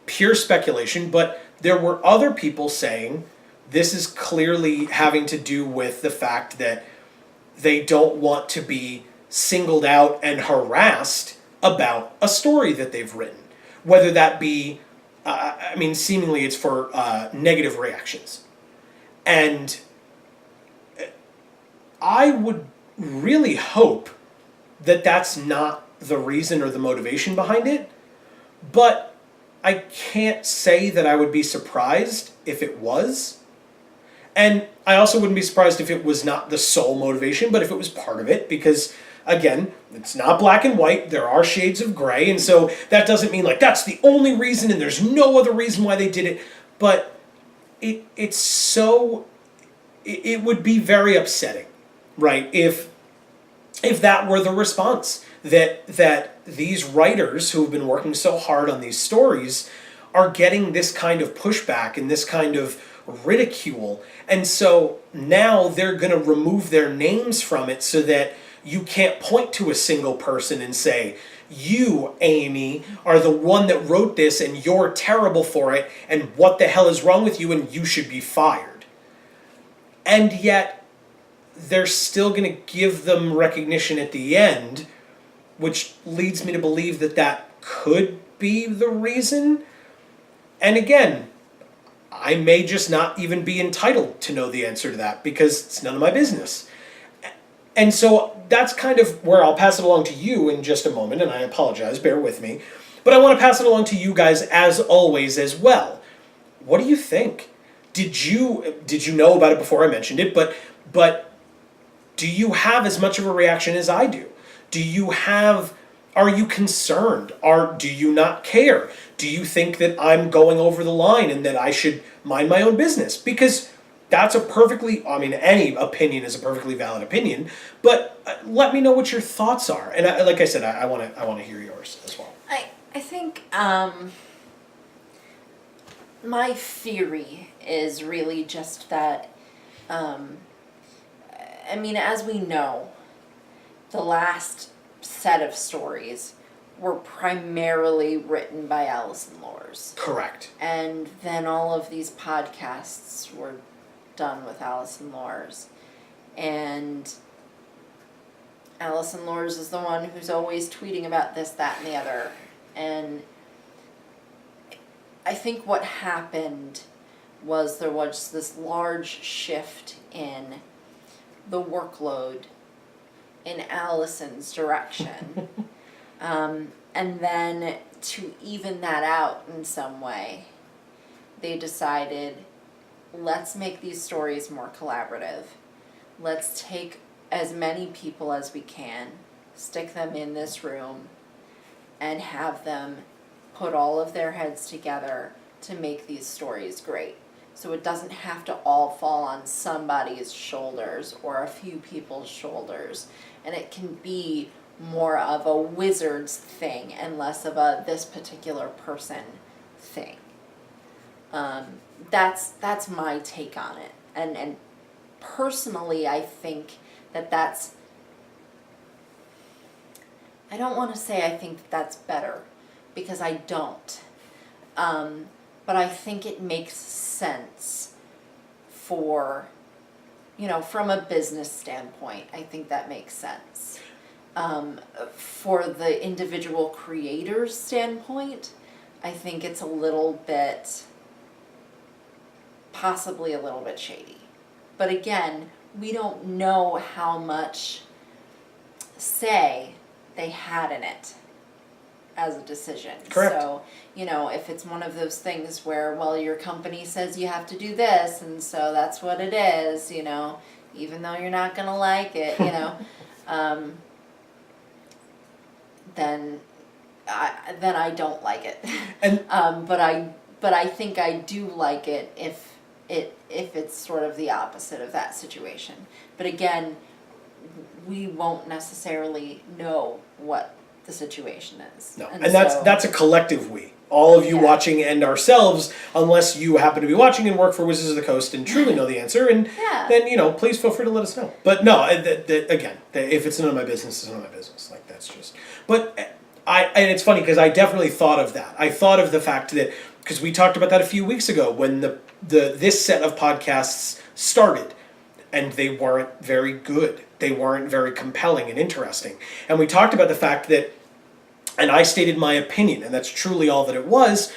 pure speculation, but there were other people saying this is clearly having to do with the fact that they don't want to be singled out and harassed about a story that they've written. Whether that be, seemingly it's for negative reactions. And I would really hope that that's not the reason or the motivation behind it, but I can't say that I would be surprised if it was. And I also wouldn't be surprised if it was not the sole motivation, but if it was part of it, because again, it's not black and white. There are shades of gray, and so that doesn't mean like that's the only reason and there's no other reason why they did it. But it would be very upsetting, right? If that were the response, that these writers who have been working so hard on these stories are getting this kind of pushback and this kind of ridicule. And so now they're going to remove their names from it so that you can't point to a single person and say, you, Amy, are the one that wrote this and you're terrible for it and what the hell is wrong with you and you should be fired. And yet they're still going to give them recognition at the end, which leads me to believe that that could be the reason. And again, I may just not even be entitled to know the answer to that because it's none of my business. And so that's kind of where I'll pass it along to you in just a moment, and I apologize, bear with me. But I want to pass it along to you guys as always as well. What do you think? Did you know about it before I mentioned it, but do you have as much of a reaction as I do? Are you concerned? Do you not care? Do you think that I'm going over the line and that I should mind my own business? Because that's any opinion is a perfectly valid opinion, but let me know what your thoughts are. And like I said, I want to hear yours as well. I think my theory is really just that, as we know, the last set of stories were primarily written by Alison Lors. Correct. And then all of these podcasts were done with Alison Lors. And Alison Lors is the one who's always tweeting about this, that, and the other. And I think what happened was there was this large shift in the workload in Alison's direction. And then to even that out in some way, they decided, let's make these stories more collaborative. Let's take as many people as we can, stick them in this room, and have them put all of their heads together to make these stories great. So it doesn't have to all fall on somebody's shoulders or a few people's shoulders. And it can be more of a wizard's thing and less of a this particular person thing. That's my take on it. And personally, I think that's, I don't want to say I think that's better, because I don't. But I think it makes sense for, from a business standpoint, I think that makes sense. For the individual creator's standpoint, I think it's possibly a little bit shady. But again, we don't know how much say they had in it as a decision. Correct. So, if it's one of those things where, well, your company says you have to do this, and so that's what it is, even though you're not going to like it, then I don't like it. And but I think I do like it if it's sort of the opposite of that situation. But again, we won't necessarily know what the situation is. No, and that's a collective we. All of you watching and ourselves, unless you happen to be watching and work for Wizards of the Coast and truly know the answer, and then, please feel free to let us know. But no, again, if it's none of my business, it's none of my business. Like, that's just... But and it's funny, because I definitely thought of that. I thought of the fact that, because we talked about that a few weeks ago, when this set of podcasts started, and they weren't very good. They weren't very compelling and interesting. And we talked about the fact that, and I stated my opinion, and that's truly all that it was,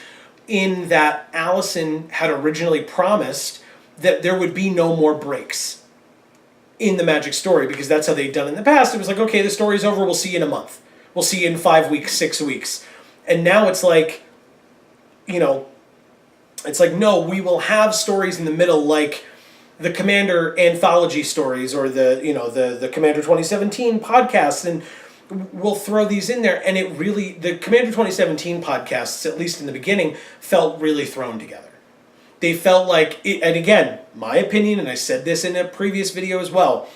in that Alison had originally promised that there would be no more breaks in the Magic story, because that's how they'd done it in the past. It was like, okay, the story's over, we'll see you in a month. We'll see you in 5 weeks, 6 weeks. And now it's like, it's like, no, we will have stories in the middle, like the Commander anthology stories, or the Commander 2017 podcasts, and we'll throw these in there. And the Commander 2017 podcasts, at least in the beginning, felt really thrown together. They felt like, and again, my opinion, and I said this in a previous video as well,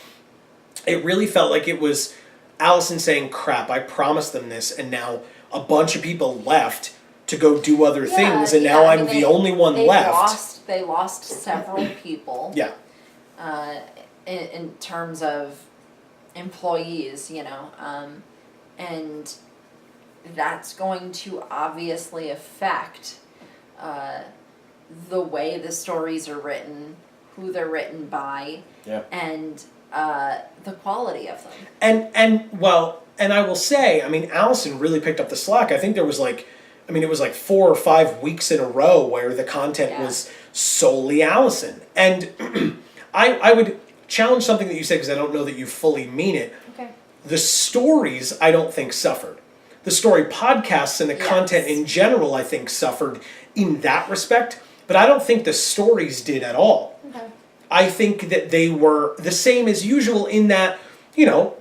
it really felt like it was Alison saying, crap, I promised them this, and now a bunch of people left to to go do other things, and yeah, now I I'm mean, the only one left. They lost several people. Yeah. In terms of employees, and that's going to obviously affect the way the stories are written, who they're written by, and the quality of them. And I will say, I mean, Allison really picked up the slack. I think there was it was like 4 or 5 weeks in a row where the content was solely Allison. And I would challenge something that you said, because I don't know that you fully mean it. Okay. The stories, I don't think, suffered. The story podcasts and the content in general, I think, suffered in that respect. But I don't think the stories did at all. Okay. I think that they were the same as usual in that,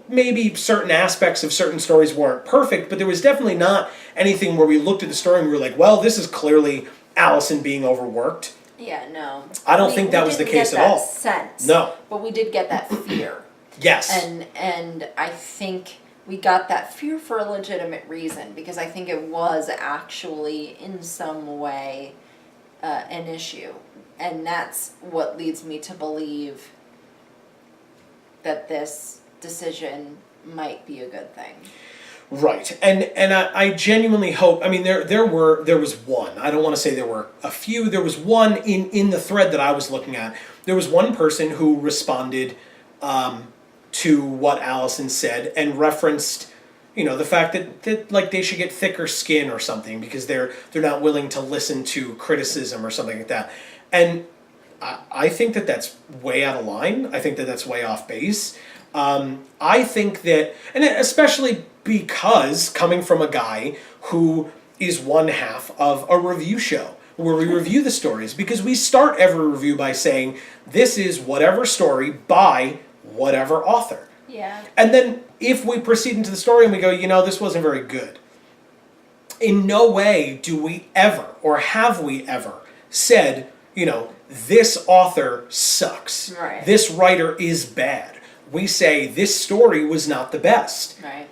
maybe certain aspects of certain stories weren't perfect, but there was definitely not anything where we looked at the story and we were like, well, this is clearly Allison being overworked. Yeah, no. I don't think that was the case at all. Sense, no. But we did get that fear. Yes. And I think we got that fear for a legitimate reason, because I think it was actually in some way an issue. And that's what leads me to believe that this decision might be a good thing. Right. And I genuinely hope, I mean, there was one. I don't want to say there were a few. There was one in the thread that I was looking at. There was one person who responded to what Allison said and referenced, the fact that like they should get thicker skin or something because they're not willing to listen to criticism or something like that. And I think that that's way out of line. I think that that's way off base. I think that, and especially because coming from a guy who is one half of a review show where we review the stories, because we start every review by saying this is whatever story by whatever author. Yeah. And then if we proceed into the story and we go, this wasn't very good, in no way do we ever, or have we ever, said, this author sucks. Right. This writer is bad. We say this story was not the best. Right.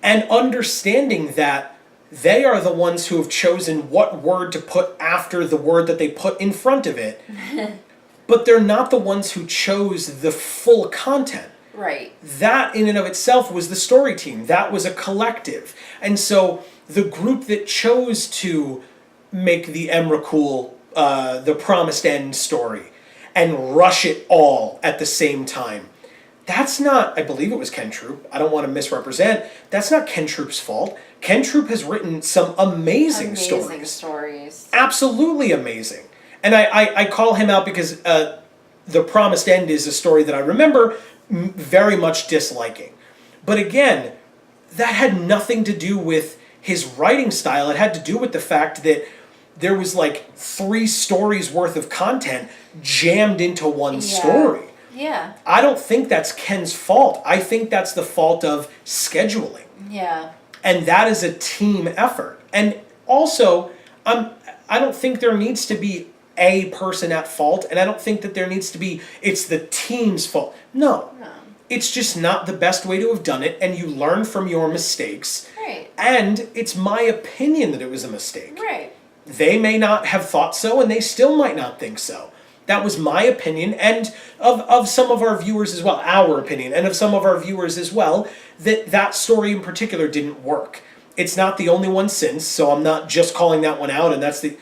And understanding that they are the ones who have chosen what word to put after the word that they put in front of it. But they're not the ones who chose the full content. Right. That in and of itself was the story team. That was a collective. And so the group that chose to make the Emrakul, the Promised End story, and rush it all at the same time, that's not, I believe it was Ken Troop. I don't want to misrepresent. That's not Ken Troop's fault. Ken Troop has written some amazing stories. Absolutely amazing. And I call him out because The Promised End is a story that I remember very much disliking. But again, that had nothing to do with his writing style. It had to do with the fact that there was like 3 stories worth of content jammed into one story. Yeah. I don't think that's Ken's fault. I think that's the fault of scheduling. Yeah. And that is a team effort. And also, I don't think there needs to be a person at fault, and I don't think that there needs to be, it's the team's fault. No. It's just not the best way to have done it, and you learn from your mistakes. Right. And it's my opinion that it was a mistake. Right. They may not have thought so, and they still might not think so. That was my opinion, and of some of our viewers as well, our opinion, and of some of our viewers as well, that story in particular didn't work. It's not the only one since, so I'm not just calling that one out, and that's the...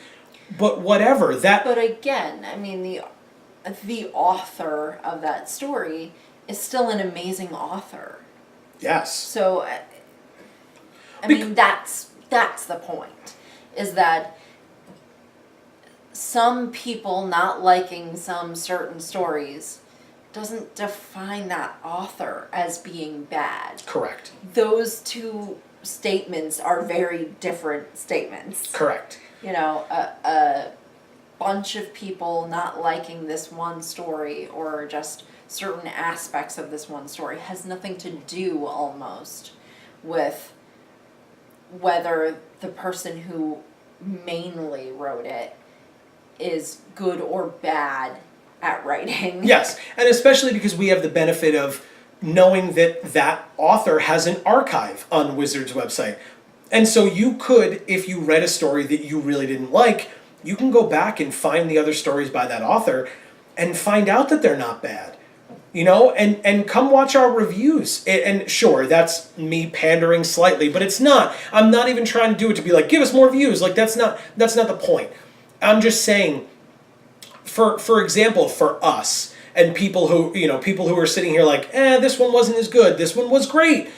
But whatever, that... But again, I mean, the author of that story is still an amazing author. Yes. So, I mean, that's the point, is that some people not liking some certain stories doesn't define that author as being bad. Correct. Those two statements are very different statements. Correct. A bunch of people not liking this one story or just certain aspects of this one story has nothing to do almost with whether the person who mainly wrote it is good or bad at writing. Yes, and especially because we have the benefit of knowing that author has an archive on Wizard's website. And so you could, if you read a story that you really didn't like, you can go back and find the other stories by that author and find out that they're not bad. You know, and come watch our reviews. And sure, that's me pandering slightly, but it's not. I'm not even trying to do it to be like, give us more views. Like, that's not the point. I'm just saying, for example, for us and people who are sitting here like, this one wasn't as good, this one was great.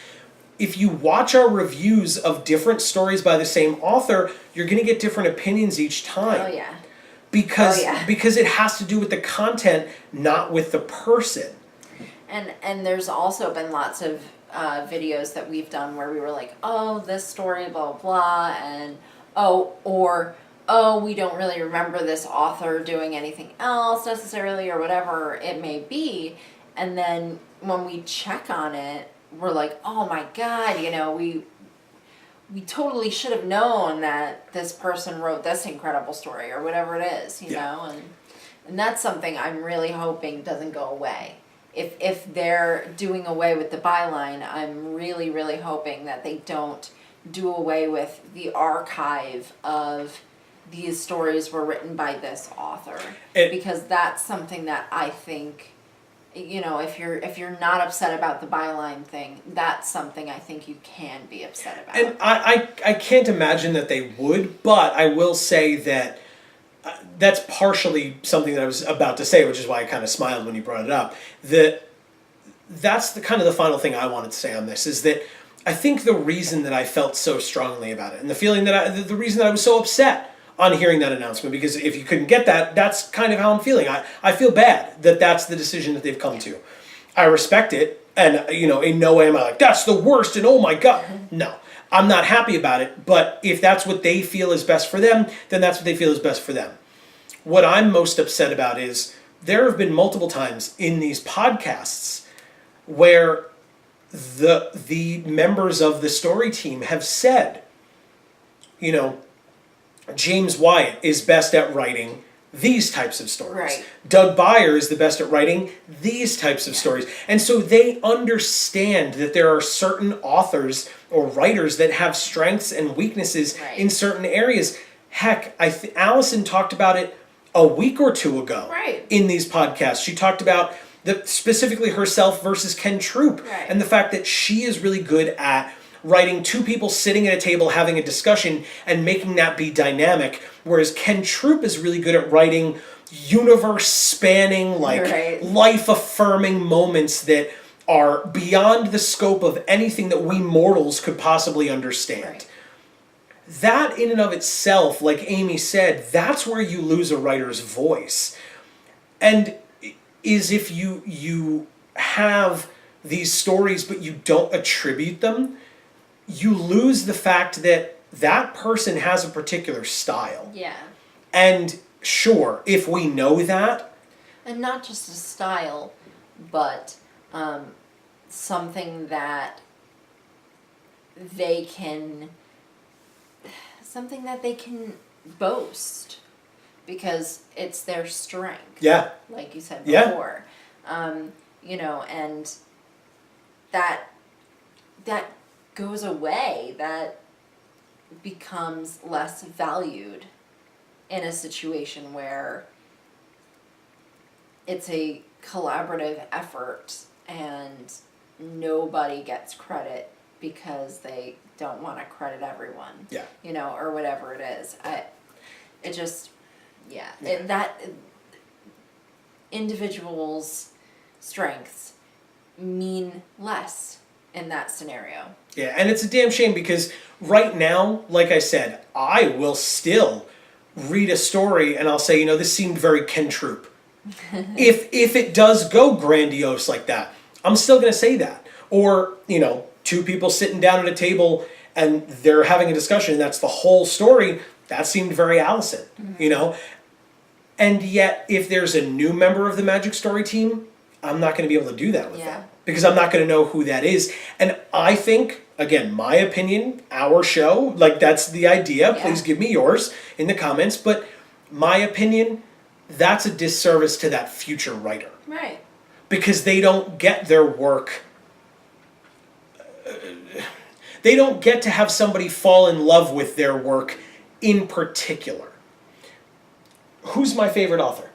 If you watch our reviews of different stories by the same author, you're going to get different opinions each time. Oh yeah. Because it has to do with the content, not with the person. And there's also been lots of videos that we've done where we were like, oh, this story, blah, blah, blah, and we don't really remember this author doing anything else necessarily, or whatever it may be. And then when we check on it, we're like, oh my God, we totally should have known that this person wrote this incredible story, or whatever it is, you know, and that's something I'm really hoping doesn't go away. If they're doing away with the byline, I'm really, really hoping that they don't do away with the archive of these stories were written by this author. Because that's something that I think, if you're not upset about the byline thing, that's something I think you can be upset about. And I can't imagine that they would, but I will say that that's partially something that I was about to say, which is why I kind of smiled when you brought it up. That's the kind of the final thing I wanted to say on this, is that I think the reason that I felt so strongly about it, and the feeling that the reason that I was so upset on hearing that announcement, because if you couldn't get that, that's kind of how I'm feeling. I feel bad that that's the decision that they've come to. I respect it, and in no way am I like, that's the worst, and oh my God. No. I'm not happy about it, but if that's what they feel is best for them, then that's what they feel is best for them. What I'm most upset about is there have been multiple times in these podcasts where the members of the story team have said, James Wyatt is best at writing these types of stories. Right. Doug Beyer is the best at writing these types of stories. And so they understand that there are certain authors or writers that have strengths and weaknesses in certain areas. Heck, Allison talked about it a week or two ago in these podcasts. She talked about specifically herself versus Ken Troop, and the fact that she is really good at writing two people sitting at a table having a discussion and making that be dynamic, whereas Ken Troop is really good at writing universe-spanning, life-affirming moments that are beyond the scope of anything that we mortals could possibly understand. Right. That in and of itself, like Amy said, that's where you lose a writer's voice. And is if you have these stories but you don't attribute them, you lose the fact that that person has a particular style. Yeah. And sure, if we know that. And not just a style, but something that they can boast, because it's their strength. Yeah. Like you said before. And that goes away. That becomes less valued in a situation where it's a collaborative effort and nobody gets credit because they don't want to credit everyone. Yeah. Or whatever it is. That individuals' strengths mean less in that scenario. Yeah, and it's a damn shame, because right now, like I said, I will still read a story and I'll say, this seemed very Ken Troop. if it does go grandiose like that, I'm still going to say that. Or, two people sitting down at a table and they're having a discussion and that's the whole story, that seemed very Allison, And yet, if there's a new member of the Magic Story team, I'm not going to be able to do that with them. Because I'm not going to know who that is. And I think, again, my opinion, our show, that's the idea. Yeah. Please give me yours in the comments. But my opinion, that's a disservice to that future writer. Right. Because they don't get their work. They don't get to have somebody fall in love with their work in particular. Who's my favorite author?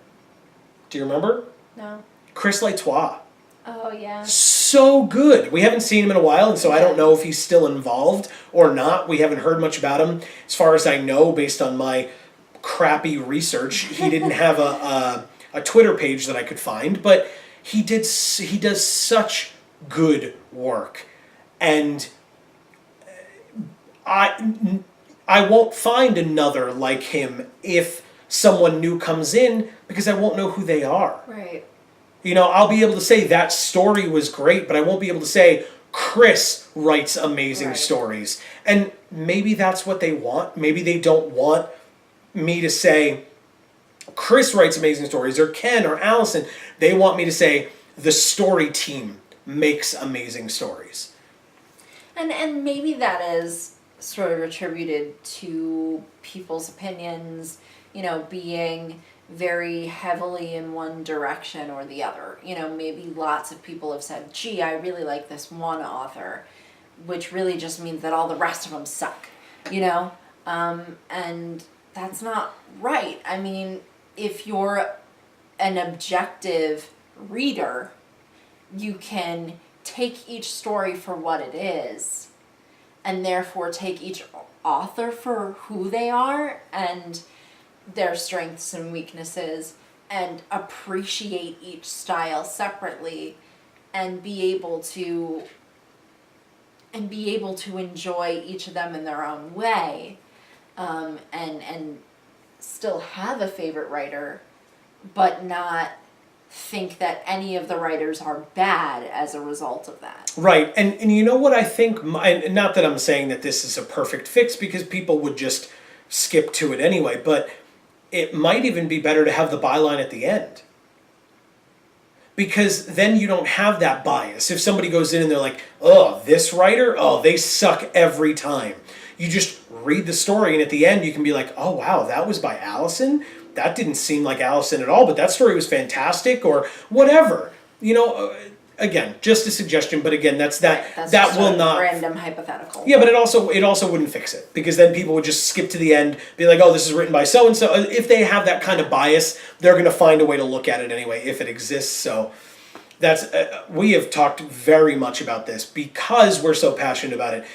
Do you remember? No. Chris Laitois. Oh, yeah. So good. We haven't seen him in a while, and so I don't know if he's still involved or not. We haven't heard much about him. As far as I know, based on my crappy research, he didn't have a Twitter page that I could find, but he does such good work. And I won't find another like him if someone new comes in, because I won't know who they are. Right. You know, I'll be able to say that story was great, but I won't be able to say Chris writes amazing stories. And maybe that's what they want. Maybe they don't want me to say Chris writes amazing stories, or Ken or Allison. They want me to say the story team makes amazing stories. And maybe that is sort of attributed to people's opinions, you know, being very heavily in one direction or the other. You know, maybe lots of people have said, gee, I really like this one author, which really just means that all the rest of them suck, you know? And that's not right. I mean, if you're an objective reader, you can take each story for what it is, and therefore take each author for who they are and their strengths and weaknesses, and appreciate each style separately, and be able to enjoy each of them in their own way, and still have a favorite writer, but not think that any of the writers are bad as a result of that. Right, and you know what I think, not that I'm saying that this is a perfect fix, because people would just skip to it anyway, but it might even be better to have the byline at the end. Because then you don't have that bias. If somebody goes in and they're like, oh, this writer, oh, they suck every time. You just read the story, and at the end you can be like, oh wow, that was by Allison? That didn't seem like Allison at all, but that story was fantastic, or whatever. You know, again, just a suggestion, but again, that's that will not random hypothetical. Yeah, but it also wouldn't fix it, because then people would just skip to the end, be like, oh, this is written by so and so. If they have that kind of bias, they're going to find a way to look at it anyway, if it exists. So that's we have talked very much about this because we're so passionate about it.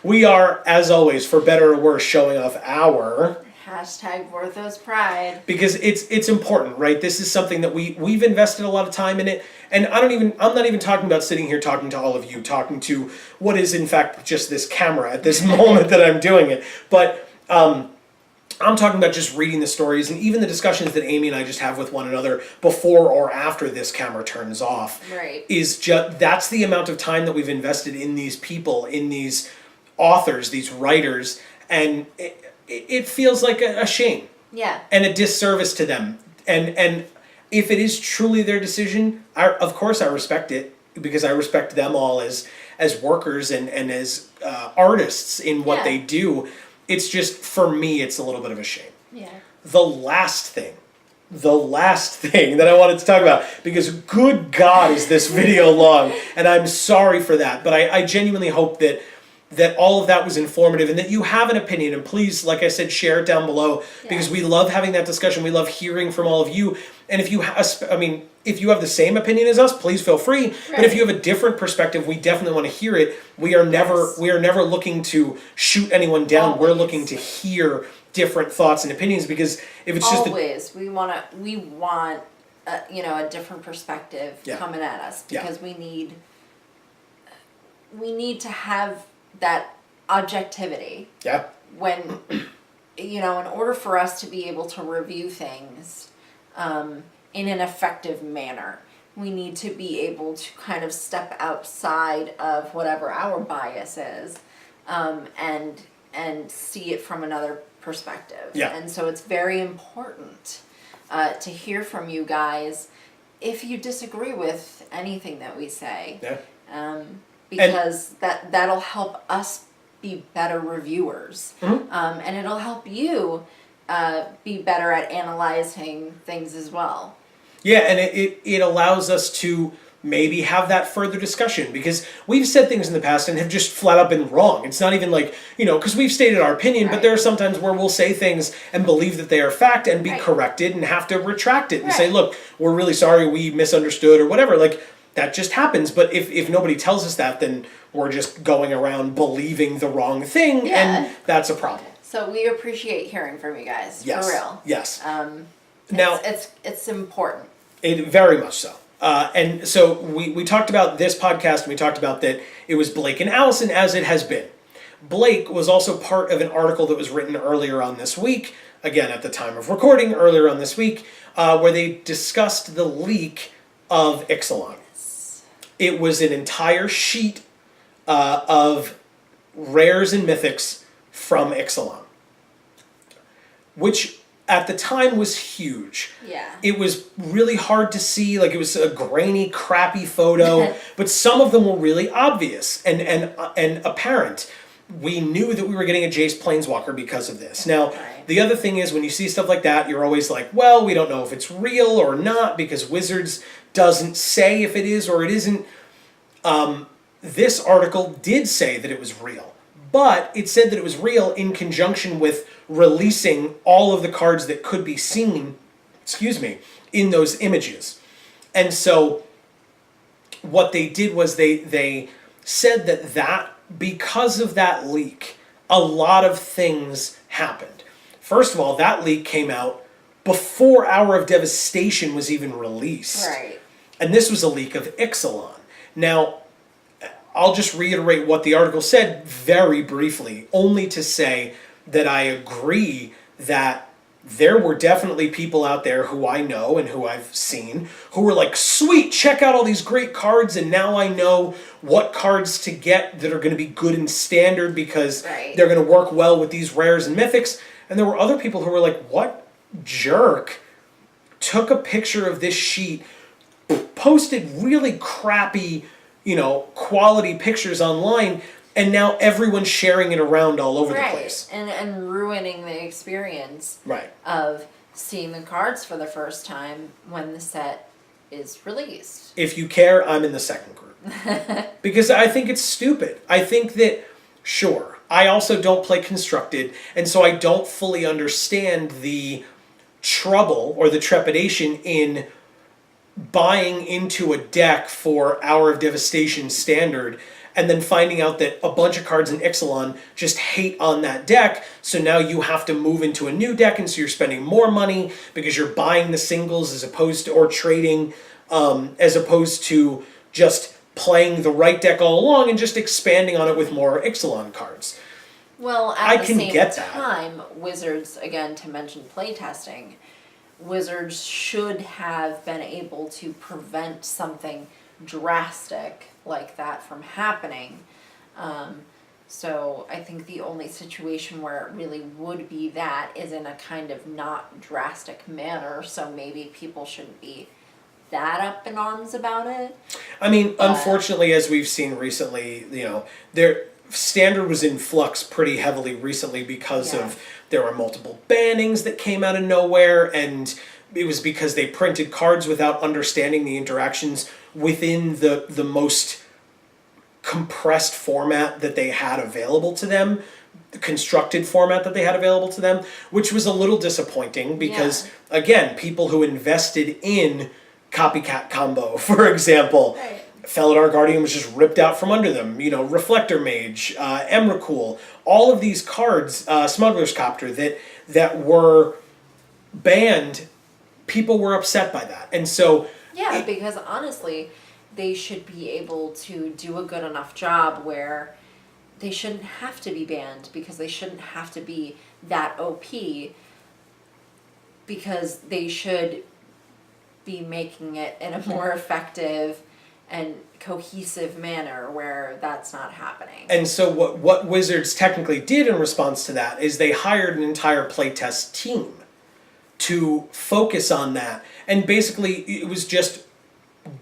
We are, as always, for better or worse, showing off our Hashtag Vorthos Pride. Because it's important, right? This is something that we've invested a lot of time in it, and I'm not even talking about sitting here talking to all of you, talking to what is in fact just this camera at this moment that I'm doing it. But I'm talking about just reading the stories, and even the discussions that Amy and I just have with one another before or after this camera turns off. Right. That's the amount of time that we've invested in these people, in these authors, these writers, and it feels like a shame. Yeah. And a disservice to them. And if it is truly their decision, of course I respect it, because I respect them all as workers and as artists in what they do. It's just, for me, it's a little bit of a shame. Yeah. The last thing that I wanted to talk about, because good God is this video long, and I'm sorry for that, but I genuinely hope that all of that was informative, and that you have an opinion, and please, like I said, share it down below, because we love having that discussion. We love hearing from all of you, and if you have the same opinion as us, please feel free. Right. But if you have a different perspective, we definitely want to hear it. We are never looking to shoot anyone down. Always. We're looking to hear different thoughts and opinions, because if it's just we want a different perspective coming at us, because we need to have that objectivity. Yeah. When, in order for us to be able to review things in an effective manner, we need to be able to kind of step outside of whatever our bias is, and see it from another perspective. Yeah. And so it's very important to hear from you guys if you disagree with anything that we say. Yeah. Because that'll help us be better reviewers. Mm-hmm. And it'll help you be better at analyzing things as well. Yeah, and it allows us to maybe have that further discussion, because we've said things in the past and have just flat out been wrong. It's not even like, because we've stated our opinion, but there are some times where we'll say things and believe that they are fact and be corrected and have to retract it and say, look, we're really sorry, we misunderstood or whatever. Like, that just happens. But if nobody tells us that, then we're just going around believing the wrong thing, and that's a problem. So we appreciate hearing from you guys, for real. Yes. Now it's important. It very much so. And so we talked about this podcast, and we talked about that it was Blake and Allison, as it has been. Blake was also part of an article that was written earlier on this week, again at the time of recording, earlier on this week, where they discussed the leak of Ixalan. Yes. It was an entire sheet of rares and mythics from Ixalan, which at the time was huge. Yeah. It was really hard to see, like it was a grainy, crappy photo, but some of them were really obvious and apparent. We knew that we were getting a Jace Planeswalker because of this. Now, the other thing is when you see stuff like that, you're always like, well, we don't know if it's real or not because Wizards doesn't say if it is or it isn't. This article did say that it was real, but it said that it was real in conjunction with releasing all of the cards that could be seen, in those images. And so what they did was they said that because of that leak, a lot of things happened. First of all, that leak came out before Hour of Devastation was even released. Right. And this was a leak of Ixalan. Now, I'll just reiterate what the article said very briefly, only to say that I agree that there were definitely people out there who I know and who I've seen who were like, sweet, check out all these great cards, and now I know what cards to get that are going to be good in Standard because they're going to work well with these rares and mythics. And there were other people who were like, what jerk took a picture of this sheet, posted really crappy, quality pictures online, and now everyone's sharing it around all over the place. And ruining the experience of seeing the cards for the first time when the set is released. If you care, I'm in the second group. Because I think it's stupid. I think that, sure, I also don't play Constructed, and so I don't fully understand the trouble or the trepidation in buying into a deck for Hour of Devastation Standard and then finding out that a bunch of cards in Ixalan just hate on that deck, so now you have to move into a new deck, and so you're spending more money because you're buying the singles as opposed to, or trading, as opposed to just playing the right deck all along and just expanding on it with more Ixalan cards. Well, at the same time, Wizards, again, to mention playtesting, Wizards should have been able to prevent something drastic like that from happening. So I think the only situation where it really would be that is in a kind of not drastic manner, so maybe people shouldn't be that up in arms about it. I mean, unfortunately, as we've seen recently, Standard was in flux pretty heavily recently because of there were multiple bannings that came out of nowhere, and it was because they printed cards without understanding the interactions within the most compressed format that they had available to them, the constructed format that they had available to them, which was a little disappointing because, again, people who invested in Copycat Combo, for example, Felidar Guardian was just ripped out from under them. Reflector Mage, Emrakul, all of these cards, Smuggler's Copter, that were banned, people were upset by that. And so... Yeah, because honestly, they should be able to do a good enough job where they shouldn't have to be banned, because they shouldn't have to be that OP, because they should be making it in a more effective and cohesive manner where that's not happening. And so what Wizards technically did in response to that is they hired an entire playtest team to focus on that. And basically it was just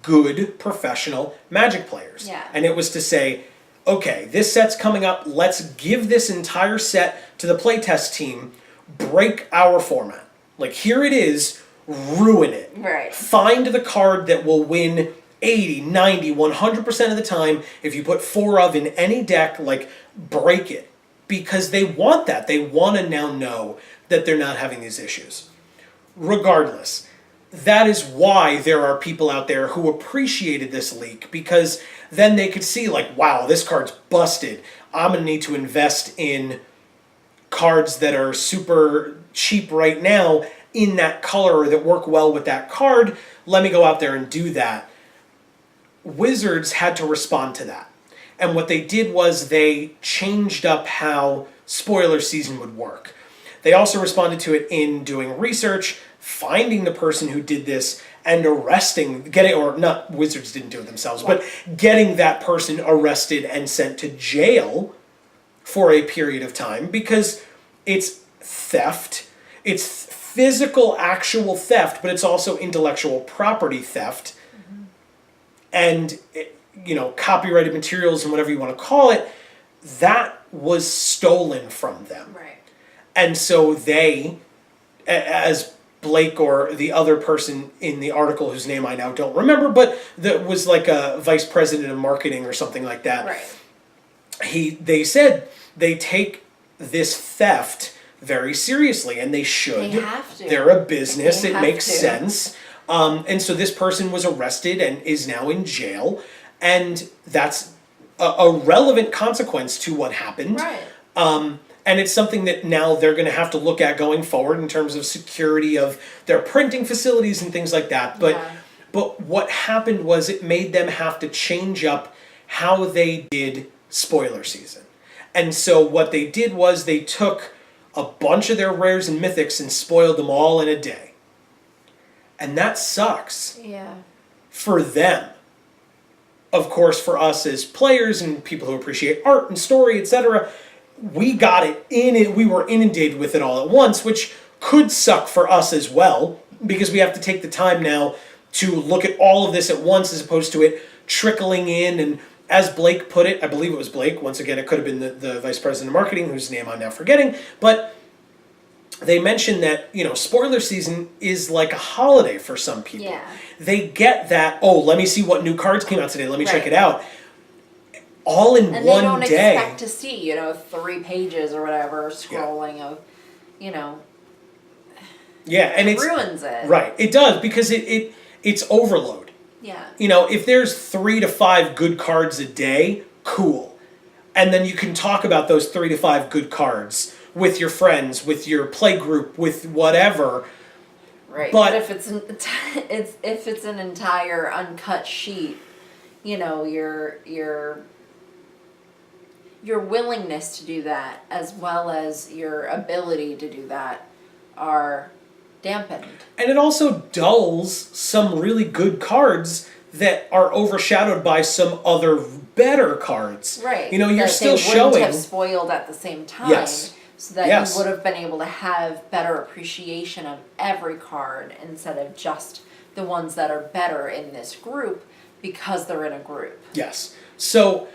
good professional Magic players. Yeah. And it was to say, okay, this set's coming up, let's give this entire set to the playtest team, break our format. Like, here it is, ruin it. Right. Find the card that will win 80, 90, 100% of the time, if you put 4 of in any deck, like, break it. Because they want that. They want to now know that they're not having these issues. Regardless, that is why there are people out there who appreciated this leak, because then they could see, like, wow, this card's busted. I'm going to need to invest in cards that are super cheap right now in that color or that work well with that card. Let me go out there and do that. Wizards had to respond to that. And what they did was they changed up how spoiler season would work. They also responded to it in doing research, finding the person who did this, and arresting, not Wizards didn't do it themselves, but getting that person arrested and sent to jail for a period of time, because it's theft. It's physical, actual theft, but it's also intellectual property theft. Mm-hmm. And, copyrighted materials and whatever you want to call it, that was stolen from them. Right. And so they, as Blake or the other person in the article whose name I now don't remember, but that was like a vice president of marketing or something like that. Right. They said they take this theft very seriously, and they should. They have to. They're a business. It makes to. sense. And so this person was arrested and is now in jail, and that's a relevant consequence to what happened. Right. And it's something that now they're going to have to look at going forward in terms of security of their printing facilities and things like that. But what happened was it made them have to change up how they did spoiler season. And so what they did was they took a bunch of their rares and mythics and spoiled them all in a day. And that sucks. Yeah. For them. Of course, for us as players and people who appreciate art and story, etc., we got it in it. We were inundated with it all at once, which could suck for us as well, because we have to take the time now to look at all of this at once as opposed to it trickling in. And as Blake put it, I believe it was Blake, once again, it could have been the vice president of marketing, whose name I'm now forgetting, but they mentioned that, spoiler season is like a holiday for some people. Yeah. They get that, let me see what new cards came out today, let me check it out. All in one day. And they don't expect to see, 3 pages or whatever scrolling of, Yeah, and it ruins it. Right, it does, because it's overload. Yeah. If there's 3 to 5 good cards a day, cool. And then you can talk about those 3 to 5 good cards with your friends, with your play group, with whatever. Right. But if it's an entire uncut sheet, your willingness to do that, as well as your ability to do that, are dampened. And it also dulls some really good cards that are overshadowed by some other better cards. Right. You're still showing. They wouldn't have spoiled at the same time. Yes. So that you would have been able to have better appreciation of every card instead of just the ones that are better in this group because they're in a group. Yes. So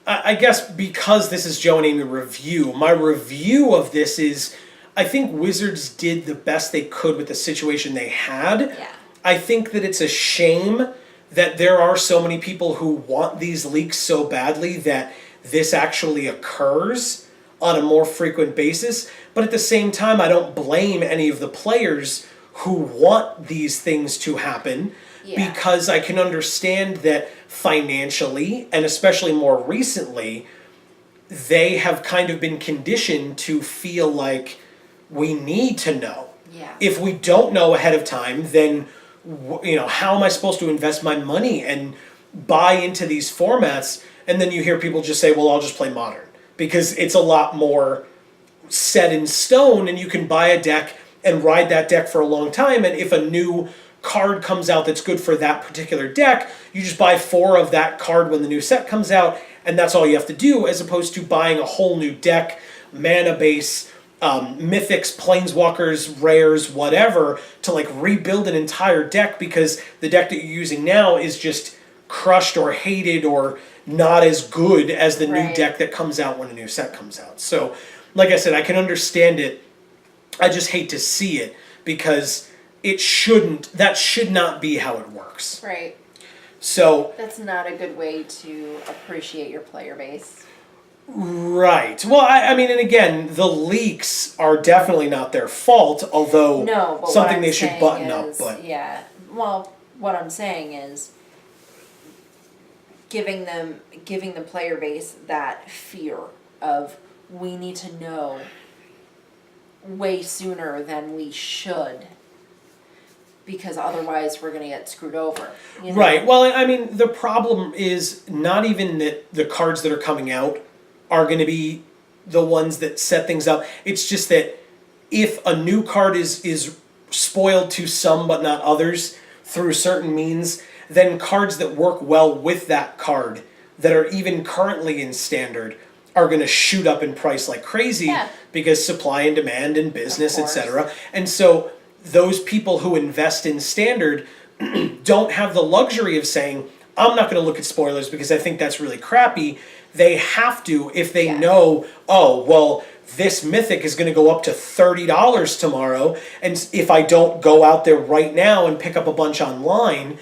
I guess because this is Joe and Amy review, my review of this is, I think Wizards did the best they could with the situation they had. Yeah. I think that it's a shame that there are so many people who want these leaks so badly that this actually occurs on a more frequent basis. But at the same time, I don't blame any of the players who want these things to happen, because I can understand that financially, and especially more recently, they have kind of been conditioned to feel like we need to know. Yeah. If we don't know ahead of time, then how am I supposed to invest my money and buy into these formats? And then you hear people just say, well, I'll just play Modern, because it's a lot more set in stone, and you can buy a deck and ride that deck for a long time. And if a new card comes out that's good for that particular deck, you just buy 4 of that card when the new set comes out, and that's all you have to do, as opposed to buying a whole new deck, mana base, mythics, planeswalkers, rares, whatever, to rebuild an entire deck, because the deck that you're using now is just crushed or hated or not as good as the new deck that comes out when a new set comes out. So, like I said, I can understand it. I just hate to see it, because that should not be how it works. Right. So That's not a good way to appreciate your player base. right. Well, I mean, and again, the leaks are definitely not their fault, although No, but something what I'm they should saying button up. is, But yeah. Well, what I'm saying is giving the player base that fear of we need to know way sooner than we should, because otherwise we're going to get screwed over. You know? right. Well, I mean, the problem is not even that the cards that are coming out are going to be the ones that set things up. It's just that if a new card is spoiled to some but not others through certain means, then cards that work well with that card that are even currently in standard are going to shoot up in price like crazy because supply and demand and business, etc. And so those people who invest in standard don't have the luxury of saying, I'm not going to look at spoilers because I think that's really crappy. They have to if they know, oh, well, this mythic is going to go up to $30 tomorrow, and if I don't go out there right now and pick up a bunch online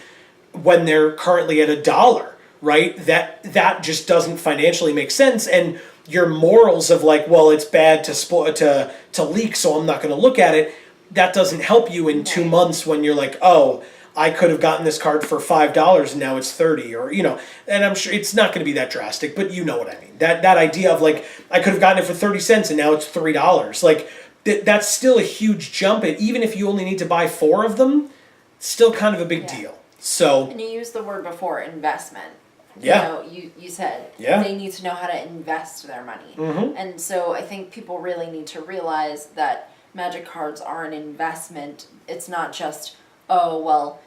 when they're currently at $1, right? That just doesn't financially make sense, and your morals of like, well, it's bad to leak, so I'm not going to look at it. That doesn't help you in 2 months when you're like, oh, I could have gotten this card for $5 and now it's $30, or and I'm sure it's not going to be that drastic, but you know what I mean. That idea of like I could have gotten it for 30 cents and now it's $3. Like that's still a huge jump. Even if you only need to buy 4 of them, still kind of a big deal. So and you used the word before, investment. Yeah. You said Yeah. they need to know how to invest their money. Mm-hmm. And so I think people really need to realize that Magic cards are an investment. It's not just, oh, well,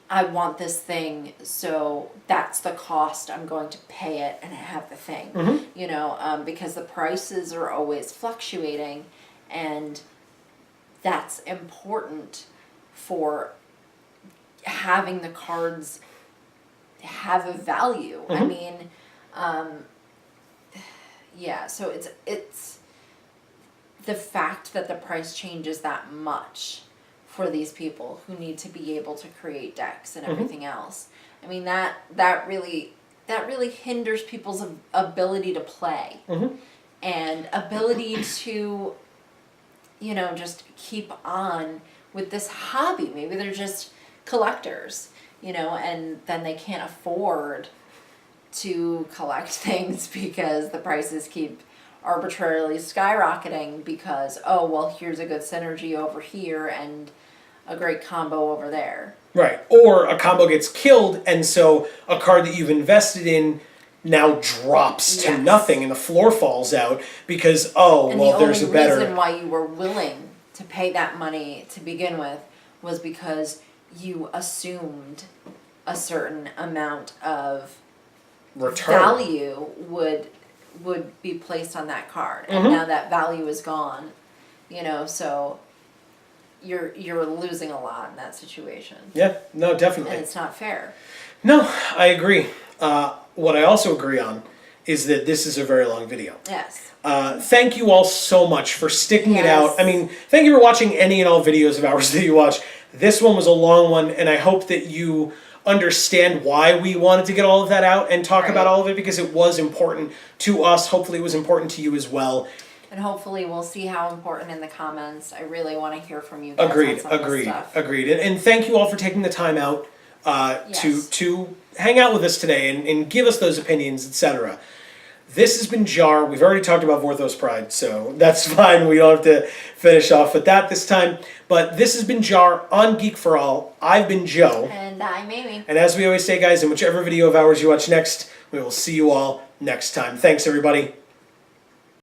I want this thing, so that's the cost. I'm going to pay it and have the thing. Mm-hmm. Because the prices are always fluctuating, and that's important for having the cards have a value. Mm-hmm. I mean, so it's the fact that the price changes that much for these people who need to be able to create decks and everything else. I mean, that really hinders people's ability to play and ability to, just keep on with this hobby. Maybe they're just collectors, and then they can't afford to collect things because the prices keep arbitrarily skyrocketing because, oh, well, here's a good synergy over here and a great combo over there. Right. Or a combo gets killed, and so a card that you've invested in now drops to nothing and the floor falls out because, there's a better... And the only reason why you were willing to pay that money to begin with was because you assumed a certain amount of return value would be placed on that card, and now that value is gone, so you're losing a lot in that situation. Yeah, no, definitely. And it's not fair. No, I agree. What I also agree on is that this is a very long video. Yes. Thank you all so much for sticking it out. Yes. I mean, thank you for watching any and all videos of ours that you watch. This one was a long one, and I hope that you understand why we wanted to get all of that out and talk about all of it, because it was important to us. Hopefully it was important to you as well. And hopefully we'll see how important in the comments. I really want to hear from you guys on some of this stuff. Agreed. And thank you all for taking the time out to hang out with us today and give us those opinions, etc. This has been JaAR. We've already talked about Vorthos Pride, so that's fine. We don't have to finish off with that this time. But this has been JaAR on Geek for All. I've been Joe. And I'm Amy. And as we always say, guys, in whichever video of ours you watch next, we will see you all next time. Thanks, everybody.